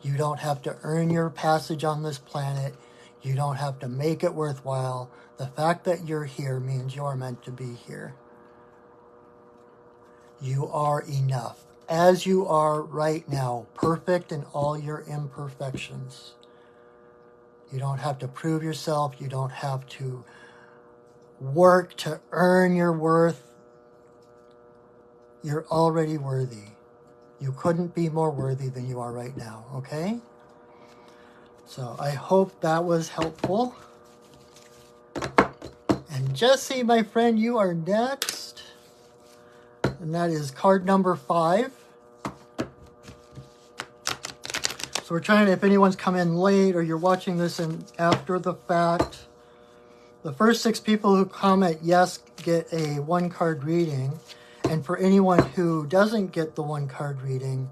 You don't have to earn your passage on this planet. You don't have to make it worthwhile. The fact that you're here means you're meant to be here. You are enough. As you are right now, perfect in all your imperfections. You don't have to prove yourself. You don't have to work to earn your worth. You're already worthy. You couldn't be more worthy than you are right now, okay? So I hope that was helpful. And Jesse, my friend, you are next. And that is card number 5. So we're trying to, if anyone's come in late or you're watching this after the fact, the first 6 people who comment yes get a 1-card reading. And for anyone who doesn't get the 1-card reading,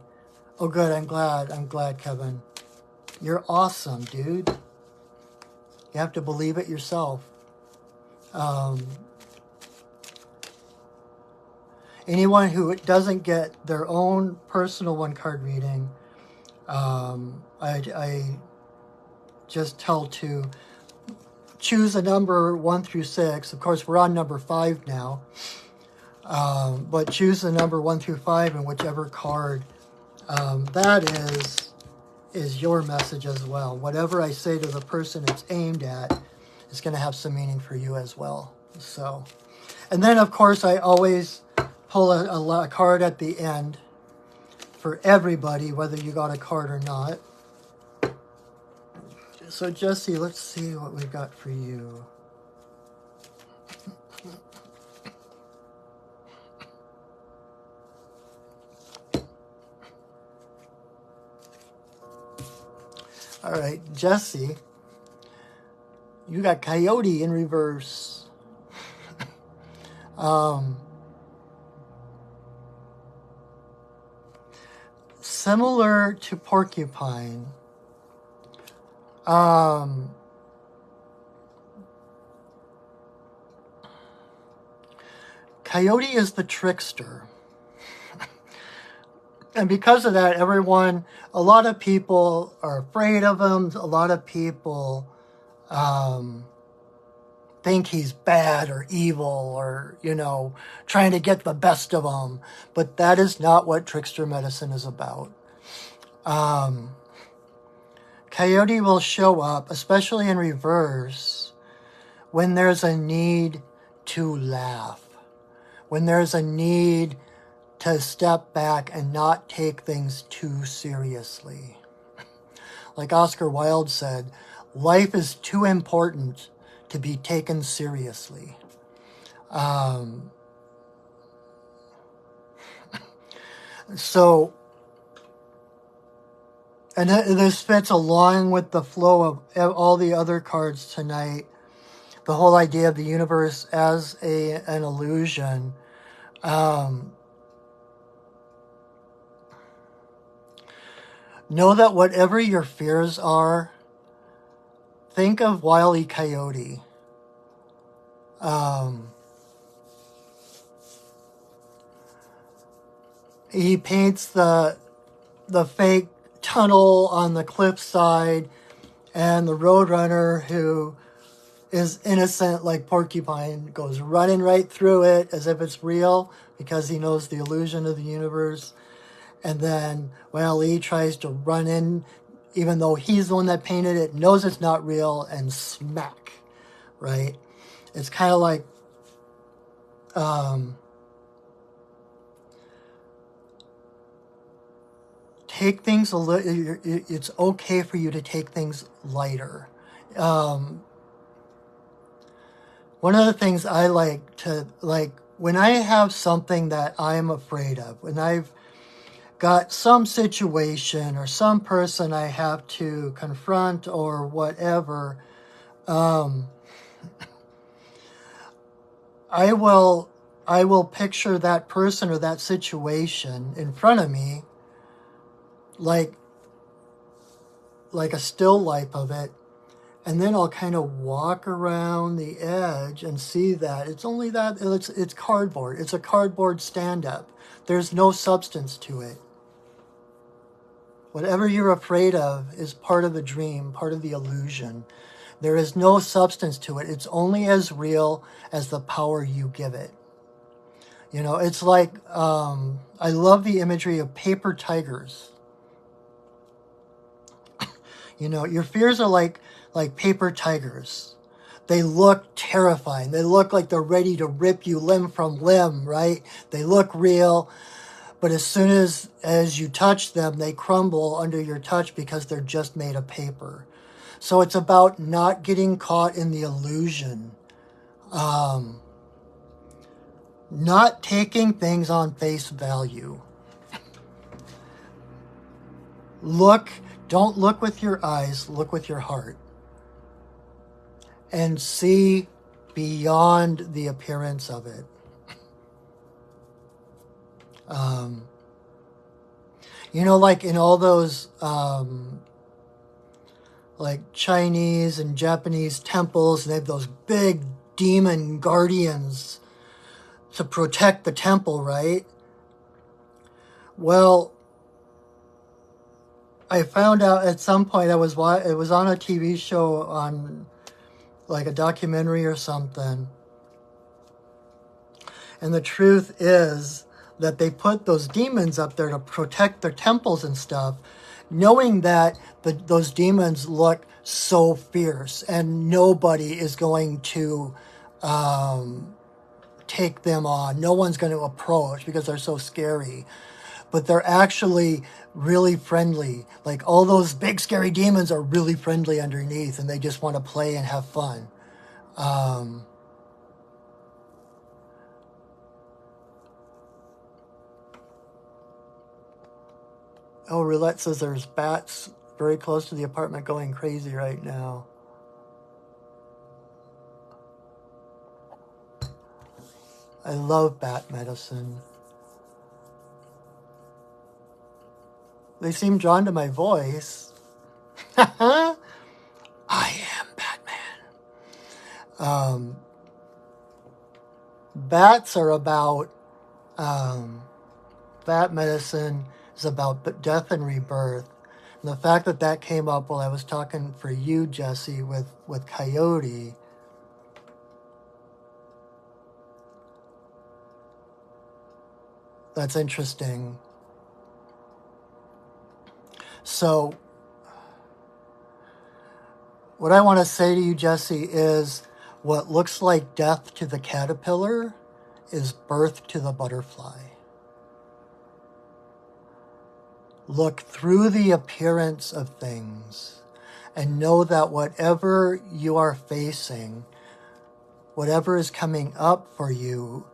oh good, I'm glad, Kevin. You're awesome, dude. You have to believe it yourself. Anyone who doesn't get their own personal 1-card reading, I just tell to choose a number 1 through 6. Of course, we're on number 5 now. But choose the number 1 through 5 in whichever card. That is your message as well. Whatever I say to the person it's aimed at is going to have some meaning for you as well. So, and then of course I always pull a card at the end for everybody, whether you got a card or not. So Jesse, let's see what we've got for you. All right, Jesse, you got Coyote in reverse. Similar to Porcupine, Coyote is the trickster. And because of that, a lot of people are afraid of him. A lot of people think he's bad or evil or, trying to get the best of him. But that is not what trickster medicine is about. Coyote will show up, especially in reverse, when there's a need to laugh, when there's a need to step back and not take things too seriously. Like Oscar Wilde said, life is too important to be taken seriously. So, and this fits along with the flow of all the other cards tonight. The whole idea of the universe as an illusion. Know that whatever your fears are, think of Wile E. Coyote. He paints the fake tunnel on the cliffside, and the roadrunner, who is innocent like Porcupine, goes running right through it as if it's real because he knows the illusion of the universe. And then Wile E tries to run in, even though he's the one that painted it, knows it's not real, and smack, right? It's kind of like, take things a little, it's okay for you to take things lighter. one of the things I like to, like, when I have something that I'm afraid of, when I've got some situation or some person I have to confront or whatever, I will picture that person or that situation in front of me, like a still life of it, and then I'll kind of walk around the edge and see that it's only that it's cardboard. It's a cardboard stand-up. There's no substance to it. Whatever you're afraid of is part of the dream, part of the illusion. There is no substance to it. It's only as real as the power you give it. You know, it's like, I love the imagery of paper tigers. You know, your fears are like paper tigers. They look terrifying. They look like they're ready to rip you limb from limb, right? They look real, but as soon as you touch them, they crumble under your touch because they're just made of paper. So it's about not getting caught in the illusion. Not taking things on face value. Don't look with your eyes, look with your heart. And see beyond the appearance of it. You know, like in all those like Chinese and Japanese temples, and they have those big demon guardians to protect the temple, right? Well, I found out at some point, it was on a TV show, on like a documentary or something. And the truth is that they put those demons up there to protect their temples and stuff, knowing that those demons look so fierce and nobody is going to take them on. No one's going to approach because they're so scary. But they're actually really friendly. Like, all those big scary demons are really friendly underneath, and they just want to play and have fun. Oh, Roulette says there's bats very close to the apartment going crazy right now. I love bat medicine. They seem drawn to my voice. I am Batman. Bats are about, bat medicine is about death and rebirth. And the fact that came up while I was talking for you, Jesse, with Coyote. That's interesting. So, what I want to say to you, Jesse, is what looks like death to the caterpillar is birth to the butterfly. Look through the appearance of things and know that whatever you are facing, whatever is coming up for you,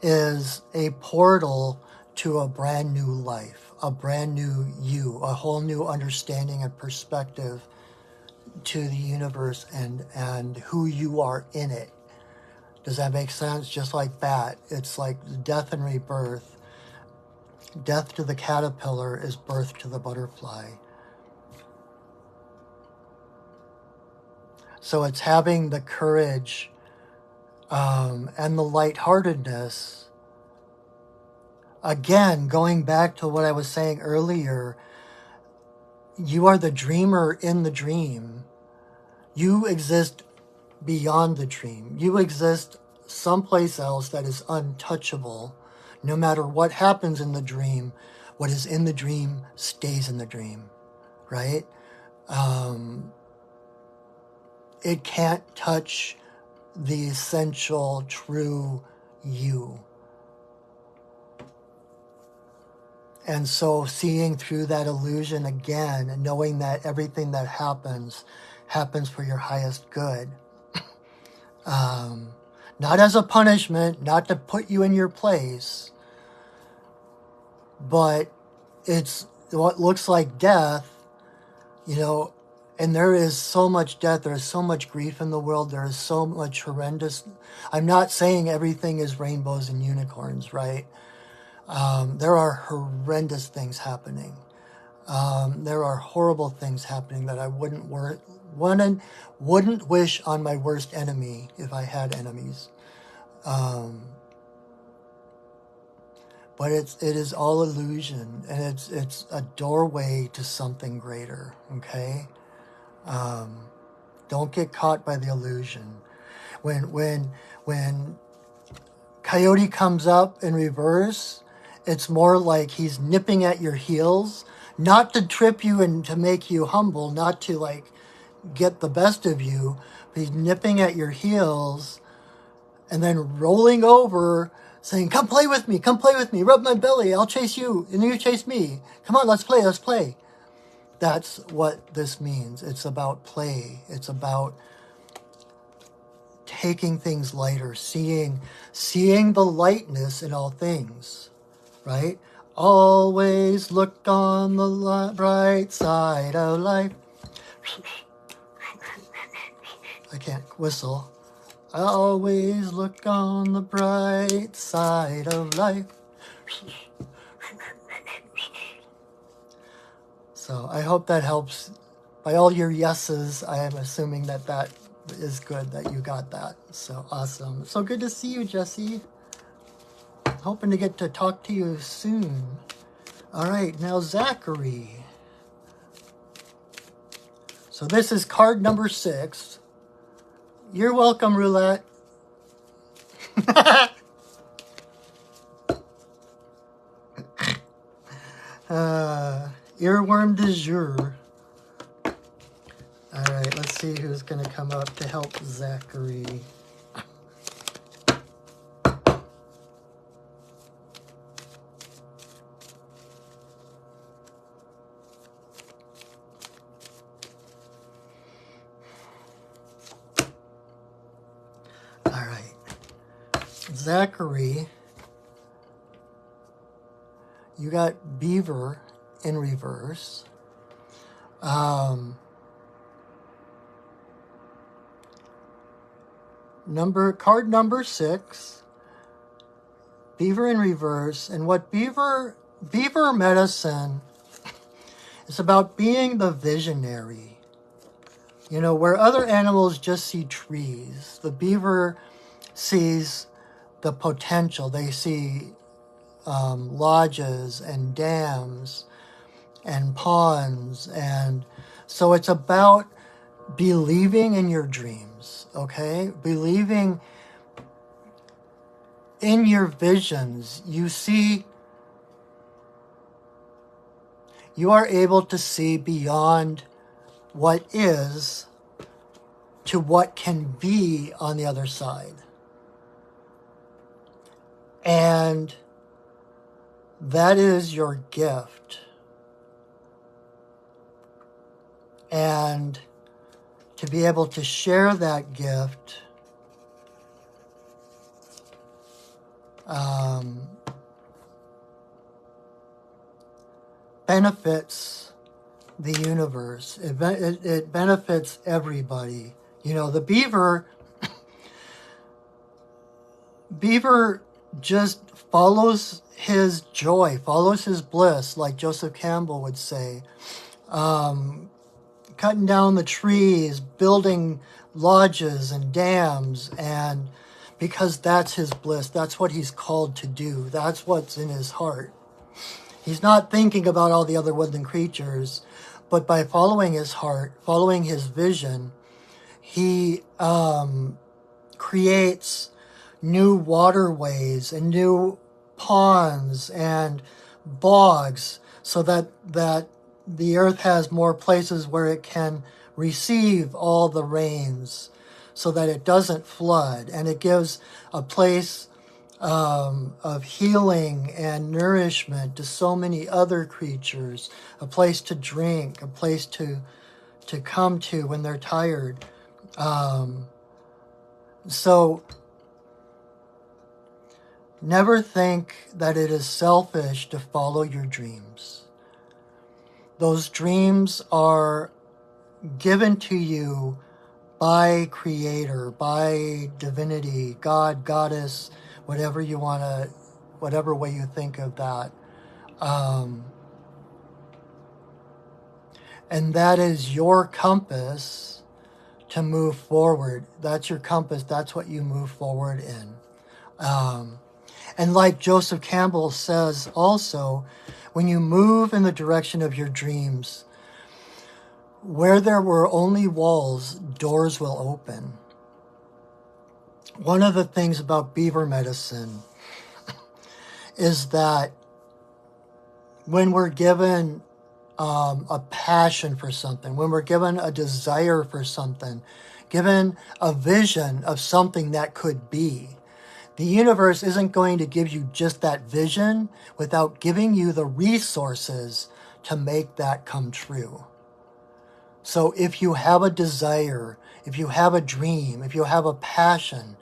is a portal to a brand new life, a brand new you, a whole new understanding and perspective to the universe and who you are in it. Does that make sense? Just like that, it's like death and rebirth. Death to the caterpillar is birth to the butterfly. So it's having the courage and the lightheartedness. Again, going back to what I was saying earlier, you are the dreamer in the dream. You exist beyond the dream. You exist someplace else that is untouchable. No matter what happens in the dream, what is in the dream stays in the dream, right? It can't touch the essential, true you. And so seeing through that illusion again and knowing that everything that happens for your highest good. Not as a punishment, not to put you in your place, but it's what looks like death, you know, and there is so much death, there is so much grief in the world, there is so much horrendous. I'm not saying everything is rainbows and unicorns, right? There are horrendous things happening. There are horrible things happening that I wouldn't wish on my worst enemy if I had enemies. But it is all illusion, and it's a doorway to something greater. Okay, don't get caught by the illusion. When Coyote comes up in reverse, it's more like he's nipping at your heels, not to trip you and to make you humble, not to like get the best of you, but he's nipping at your heels and then rolling over, saying, come play with me, rub my belly, I'll chase you, and you chase me. Come on, let's play. That's what this means. It's about play. It's about taking things lighter, seeing the lightness in all things, right? Always look on the bright side of life. I can't whistle. I always look on the bright side of life. So I hope that helps. By all your yeses, I am assuming that is good, that you got that. So awesome. So good to see you, Jesse. Hoping to get to talk to you soon. All right, now Zachary. So this is card number 6. You're welcome, Roulette. Earworm du jour. All right, let's see who's going to come up to help Zachary. Zachary, you got Beaver in reverse. Card number 6, Beaver in reverse. And what Beaver medicine is about being the visionary. You know, where other animals just see trees, the beaver sees the potential. They see lodges and dams and ponds, and so it's about believing in your dreams, okay? Believing in your visions. You are able to see beyond what is to what can be on the other side. And that is your gift. And to be able to share that gift benefits the universe. It benefits everybody. You know, the beaver just follows his joy, follows his bliss, like Joseph Campbell would say. Cutting down the trees, building lodges and dams, and because that's his bliss, that's what he's called to do. That's what's in his heart. He's not thinking about all the other woodland creatures, but by following his heart, following his vision, he creates new waterways and new ponds and bogs so that the earth has more places where it can receive all the rains so that it doesn't flood. And it gives a place of healing and nourishment to so many other creatures, a place to drink, a place to come to when they're tired. So never think that it is selfish to follow your dreams. Those dreams are given to you by Creator, by divinity, God, Goddess, whatever you want to, whatever way you think of that. And that is your compass to move forward. That's your compass. That's what you move forward in. And like Joseph Campbell says also, when you move in the direction of your dreams, where there were only walls, doors will open. One of the things about beaver medicine is that when we're given a passion for something, when we're given a desire for something, given a vision of something that could be, the universe isn't going to give you just that vision without giving you the resources to make that come true. So if you have a desire, if you have a dream, if you have a passion,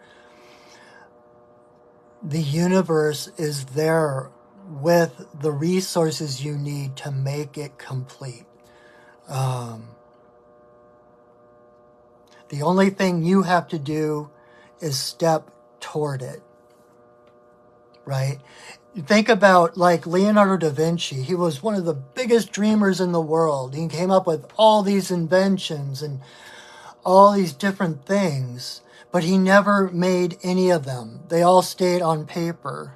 the universe is there with the resources you need to make it complete. The only thing you have to do is step toward it, right? Think about like Leonardo da Vinci. He was one of the biggest dreamers in the world. He came up with all these inventions and all these different things, but he never made any of them. They all stayed on paper.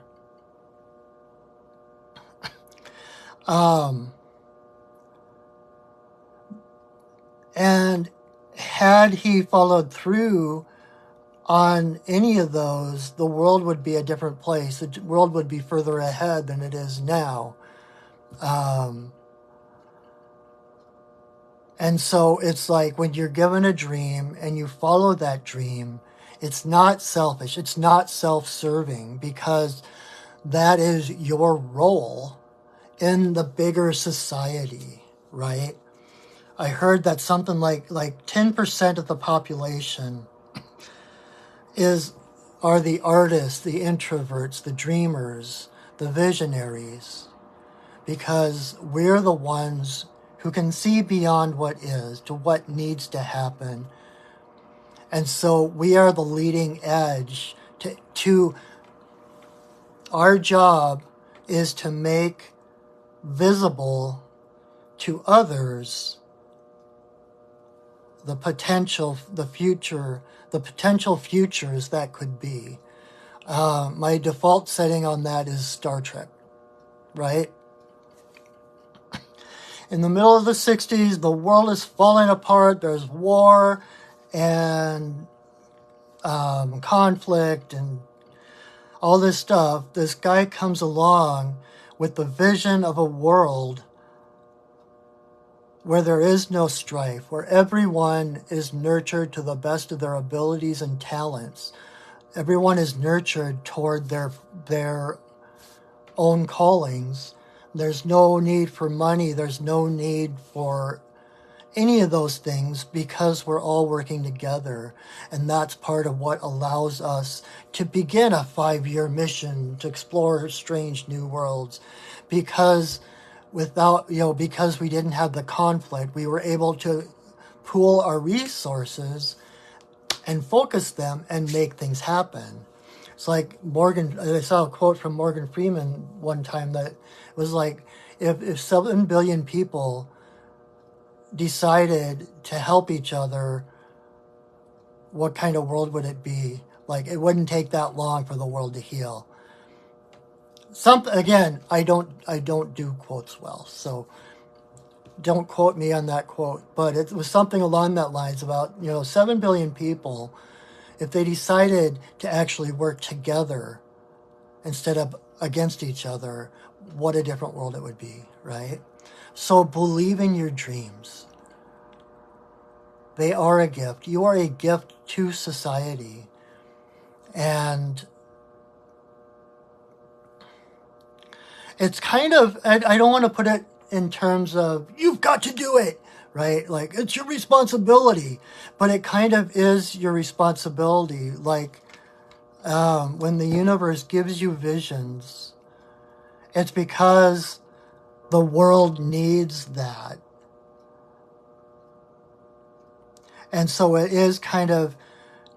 And had he followed through on any of those, the world would be a different place. The world would be further ahead than it is now. And so it's like when you're given a dream and you follow that dream, it's not selfish. It's not self-serving, because that is your role in the bigger society, right? I heard that something like 10% of the population are the artists, the introverts, the dreamers, the visionaries, because we're the ones who can see beyond what is to what needs to happen. And so we are the leading edge to our job is to make visible to others the potential, the future, the potential futures that could be. My default setting on that is Star Trek, right? In the middle of the 60s, the world is falling apart. There's war and conflict and all this stuff. This guy comes along with the vision of a world where there is no strife, where everyone is nurtured to the best of their abilities and talents. Everyone is nurtured toward their own callings. There's no need for money. There's no need for any of those things, because we're all working together. And that's part of what allows us to begin a 5-year mission to explore strange new worlds. Because because we didn't have the conflict, we were able to pool our resources and focus them and make things happen. It's like I saw a quote from Morgan Freeman one time that was like, if 7 billion people decided to help each other, what kind of world would it be? Like, it wouldn't take that long for the world to heal. Again, I don't do quotes well, so don't quote me on that quote, but it was something along that lines about, 7 billion people, if they decided to actually work together instead of against each other, what a different world it would be, right? So believe in your dreams. They are a gift. You are a gift to society. And it's kind of, I don't want to put it in terms of, you've got to do it, right? Like, it's your responsibility, but it kind of is your responsibility. Like, when the universe gives you visions, it's because the world needs that. And so it is kind of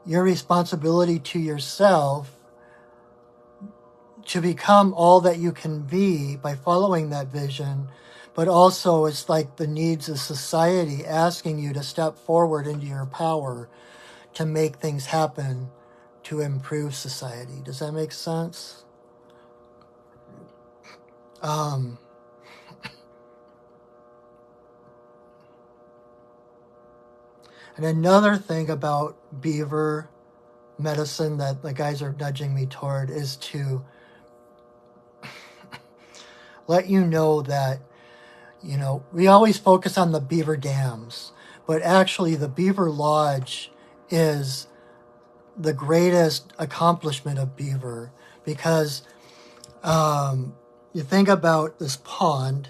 your responsibility to yourself to become all that you can be by following that vision. But also it's like the needs of society asking you to step forward into your power to make things happen to improve society. Does that make sense? And another thing about beaver medicine that the guys are nudging me toward is to let you know that, you know, we always focus on the beaver dams, but actually the Beaver Lodge is the greatest accomplishment of beaver, because you think about this pond,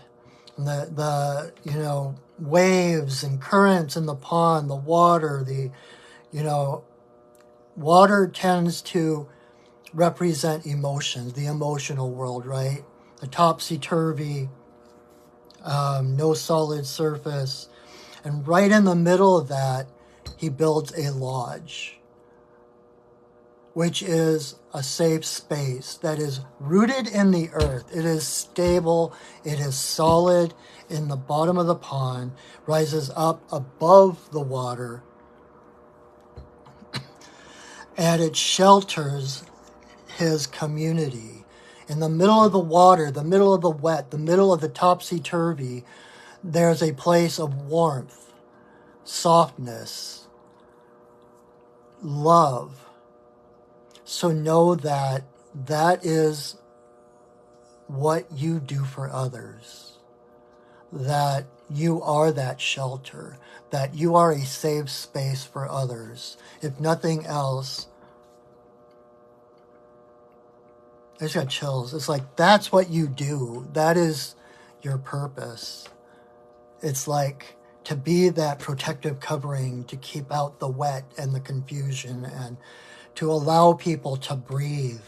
and the you know, waves and currents in the pond, the water, you know, water tends to represent emotions, the emotional world, right? The topsy-turvy, no solid surface. And right in the middle of that, he builds a lodge, which is a safe space that is rooted in the earth. It is stable, it is solid in the bottom of the pond, rises up above the water, and it shelters his community. In the middle of the water, the middle of the wet, the middle of the topsy-turvy, there's a place of warmth, softness, love. So know that that is what you do for others, that you are that shelter, that you are a safe space for others. If nothing else, I just got chills. It's like, that's what you do. That is your purpose. It's like to be that protective covering, to keep out the wet and the confusion, and to allow people to breathe,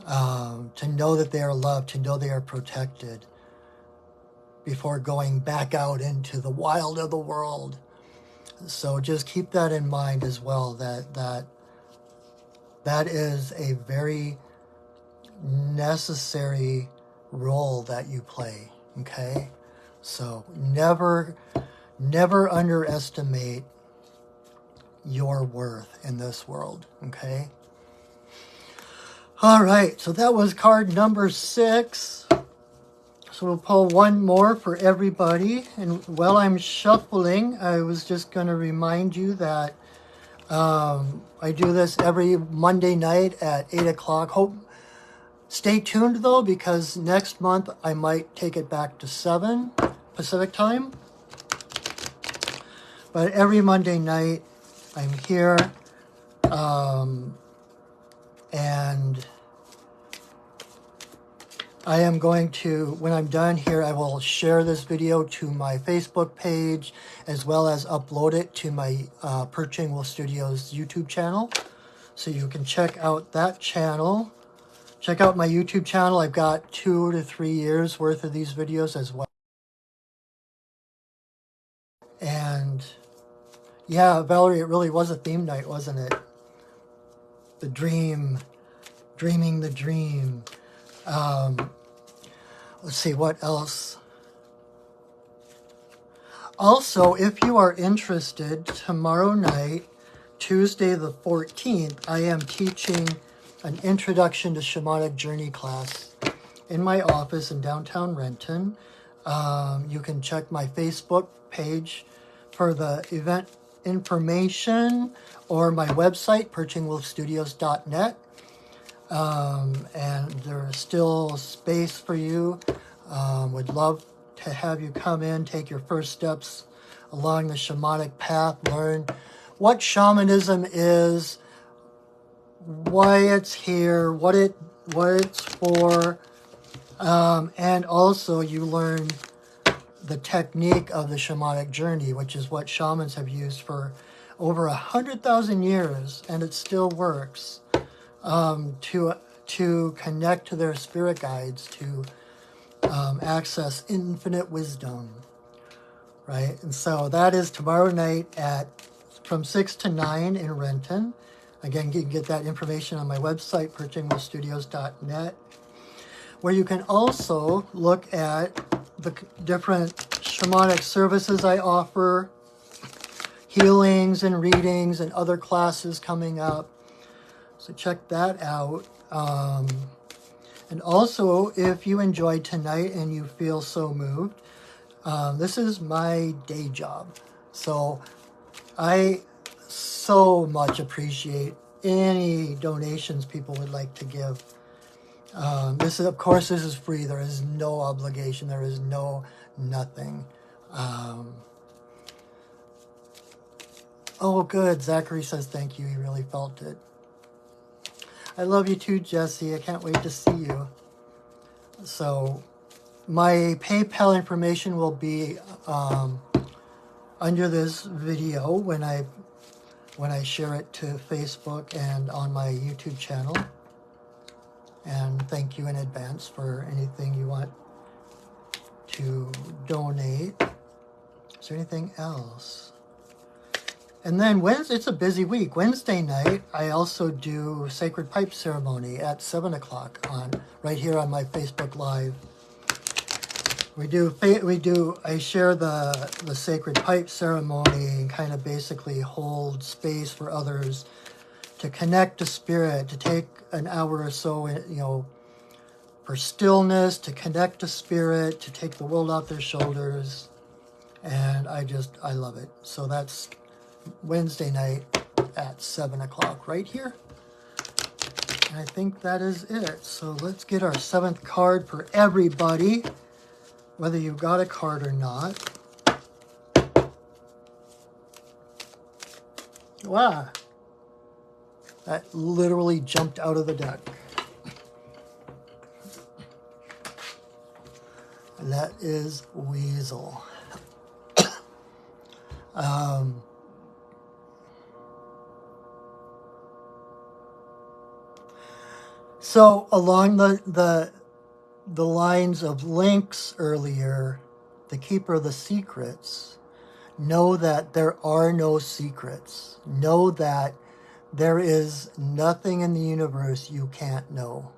to know that they are loved, to know they are protected before going back out into the wild of the world. So just keep that in mind as well, that is a very necessary role that you play, okay? So never underestimate your worth in this world, okay? All right, so that was card number 6. So we'll pull one more for everybody. And while I'm shuffling, I was just going to remind you that I do this every Monday night at 8 o'clock. Stay tuned, though, because next month I might take it back to 7 Pacific time. But every Monday night I'm here, and I am going to, when I'm done here, I will share this video to my Facebook page, as well as upload it to my Perching Wolf Studios YouTube channel. So you can check out that channel. Check out my YouTube channel. I've got 2 to 3 years worth of these videos as well. And yeah, Valerie, it really was a theme night, wasn't it? The dream, dreaming the dream. Let's see, what else? Also, if you are interested, tomorrow night, Tuesday the 14th, I am teaching an Introduction to Shamanic Journey class in my office in downtown Renton. You can check my Facebook page for the event information, or my website, perchingwolfstudios.net. And there is still space for you. Would love to have you come in, take your first steps along the shamanic path, learn what shamanism is, why it's here, what it's for, and also you learn the technique of the shamanic journey, which is what shamans have used for over 100,000 years, and it still works, to connect to their spirit guides, to access infinite wisdom, right? And so that is tomorrow night from 6 to 9 in Renton. Again, you can get that information on my website, perchingwillstudios.net, where you can also look at the different shamanic services I offer, healings and readings and other classes coming up. So check that out. And also, if you enjoyed tonight and you feel so moved, this is my day job. So I so much appreciate any donations people would like to give. This is, of course, this is free. There is no obligation. There is nothing. Oh, good. Zachary says thank you. He really felt it. I love you too, Jesse. I can't wait to see you. So my PayPal information will be under this video when I share it to Facebook and on my YouTube channel. And thank you in advance for anything you want to donate. Is there anything else? And then it's a busy week. Wednesday night, I also do Sacred Pipe Ceremony at 7 o'clock right here on my Facebook Live. I share the Sacred Pipe Ceremony and kind of basically hold space for others to connect to spirit, to take an hour or so, for stillness, to connect to spirit, to take the world off their shoulders. And I love it. So that's Wednesday night at 7 o'clock right here. And I think that is it. So let's get our 7th card for everybody, whether you got a card or not. Wow. That literally jumped out of the deck. And that is Weasel. So along the lines of Lynx earlier, the keeper of the secrets, know that there are no secrets. Know that there is nothing in the universe you can't know.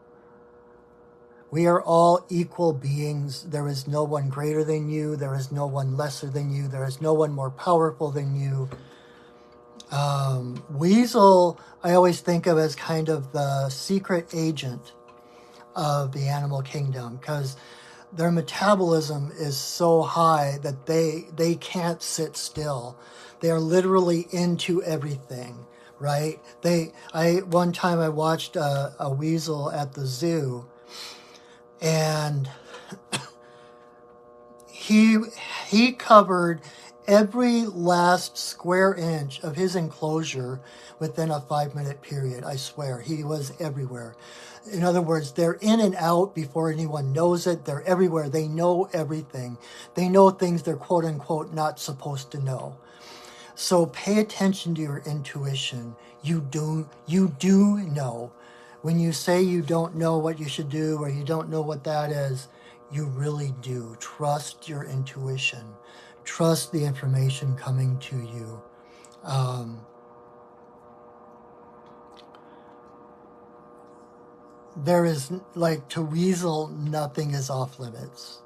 We are all equal beings. There is no one greater than you. There is no one lesser than you. There is no one more powerful than you. Weasel, I always think of as kind of the secret agent of the animal kingdom, because their metabolism is so high that they can't sit still. They are literally into everything, right? One time I watched a weasel at the zoo, and he covered every last square inch of his enclosure within a 5-minute period. I swear, he was everywhere. In other words, they're in and out before anyone knows it. They're everywhere. They know everything. They know things they're quote unquote not supposed to know. So pay attention to your intuition. You do know. When you say you don't know what you should do or you don't know what that is, you really do. Trust your intuition. Trust the information coming to you. There is, like, to Weasel, nothing is off limits.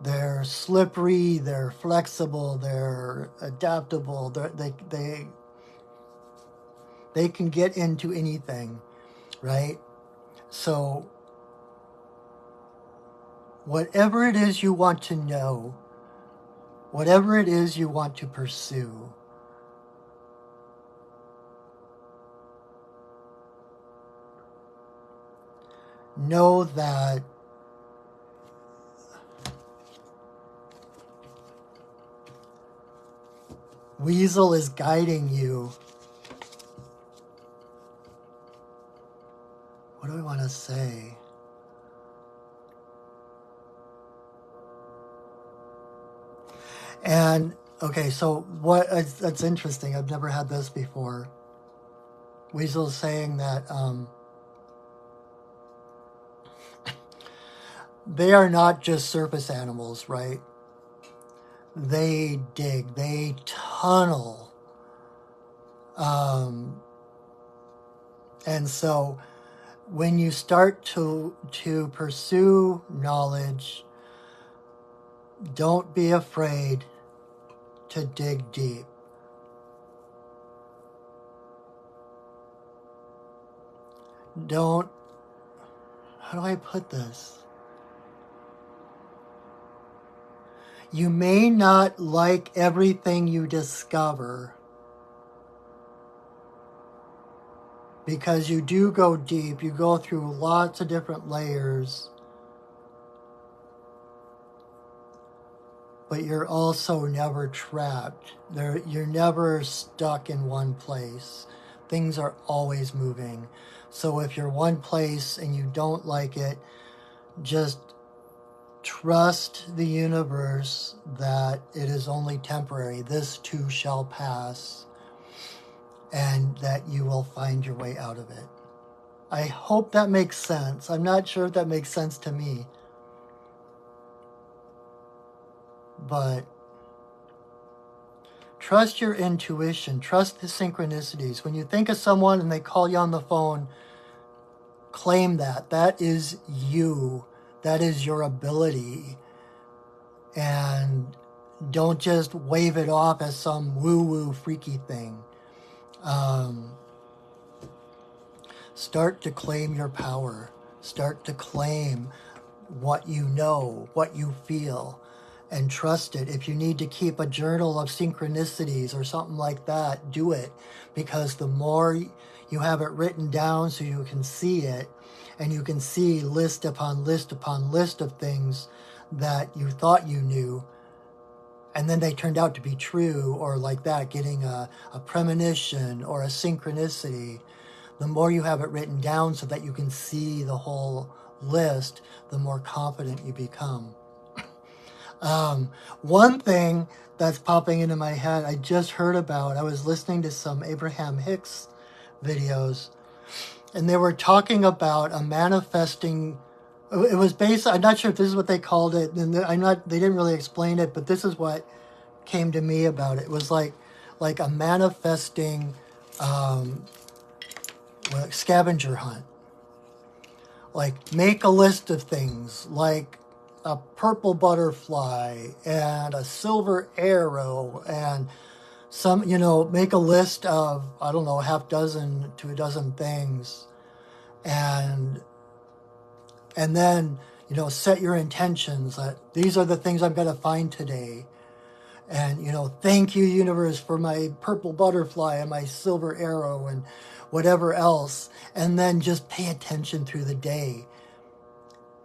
They're slippery, they're flexible, they're adaptable, they can get into anything, right? So whatever it is you want to know, whatever it is you want to pursue, know that Weasel is guiding you. What do I want to say? And okay, so that's interesting. I've never had this before. Weasel's saying that they are not just surface animals, right? They dig, they tunnel. And so when you start to pursue knowledge, don't be afraid to dig deep. Don't, how do I put this? You may not like everything you discover because you do go deep. You go through lots of different layers, but you're also never trapped. You're never stuck in one place. Things are always moving. So if you're one place and you don't like it, just trust the universe that it is only temporary. This too shall pass, and that you will find your way out of it. I hope that makes sense. I'm not sure if that makes sense to me, but trust your intuition. Trust the synchronicities. When you think of someone and they call you on the phone, claim that. That is you. That is your ability. And don't just wave it off as some woo-woo freaky thing. Start to claim your power. Start to claim what you know, what you feel, and trust it. If you need to keep a journal of synchronicities or something like that, do it. Because the more you have it written down so you can see it, and you can see list upon list upon list of things that you thought you knew, and then they turned out to be true, or like that, getting a premonition or a synchronicity. The more you have it written down so that you can see the whole list, the more confident you become. One thing that's popping into my head, I just heard about, I was listening to some Abraham Hicks videos, and they were talking about a manifesting, it was based, I'm not sure if this is what they called it, and they didn't really explain it, but this is what came to me about it. It was like a manifesting scavenger hunt. Like, make a list of things, like a purple butterfly and a silver arrow and some, make a list of, I don't know, half dozen to a dozen things. And then, set your intentions that these are the things I'm going to find today. And, thank you, universe, for my purple butterfly and my silver arrow and whatever else. And then just pay attention through the day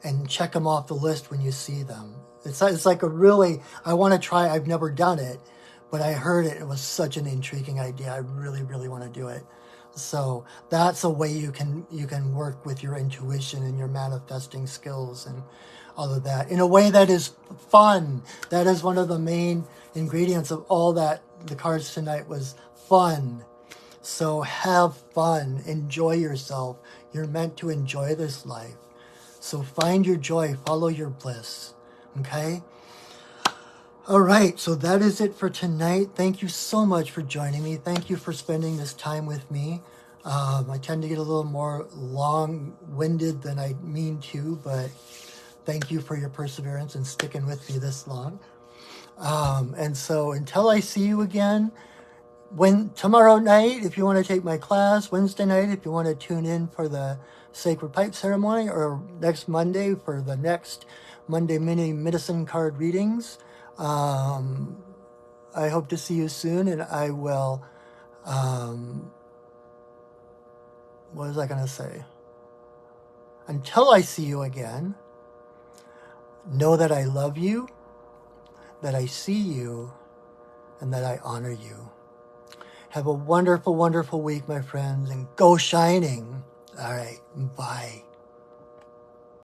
and check them off the list when you see them. It's like a really, I want to try, I've never done it, but I heard it. It was such an intriguing idea. I really, really want to do it. So that's a way you can work with your intuition and your manifesting skills and all of that in a way that is fun. That is one of the main ingredients of all that the cards tonight was fun. So have fun, enjoy yourself. You're meant to enjoy this life. So find your joy, follow your bliss. Okay? All right, so that is it for tonight. Thank you so much for joining me. Thank you for spending this time with me. I tend to get a little more long-winded than I mean to, but thank you for your perseverance and sticking with me this long. And so until I see you again, tomorrow night, if you want to take my class, Wednesday night, if you want to tune in for the Sacred Pipe Ceremony, or next Monday for the next Monday Mini Medicine Card readings, I hope to see you soon, and I will, what was I going to say? Until I see you again, know that I love you, that I see you, and that I honor you. Have a wonderful, wonderful week, my friends, and go shining. All right, bye.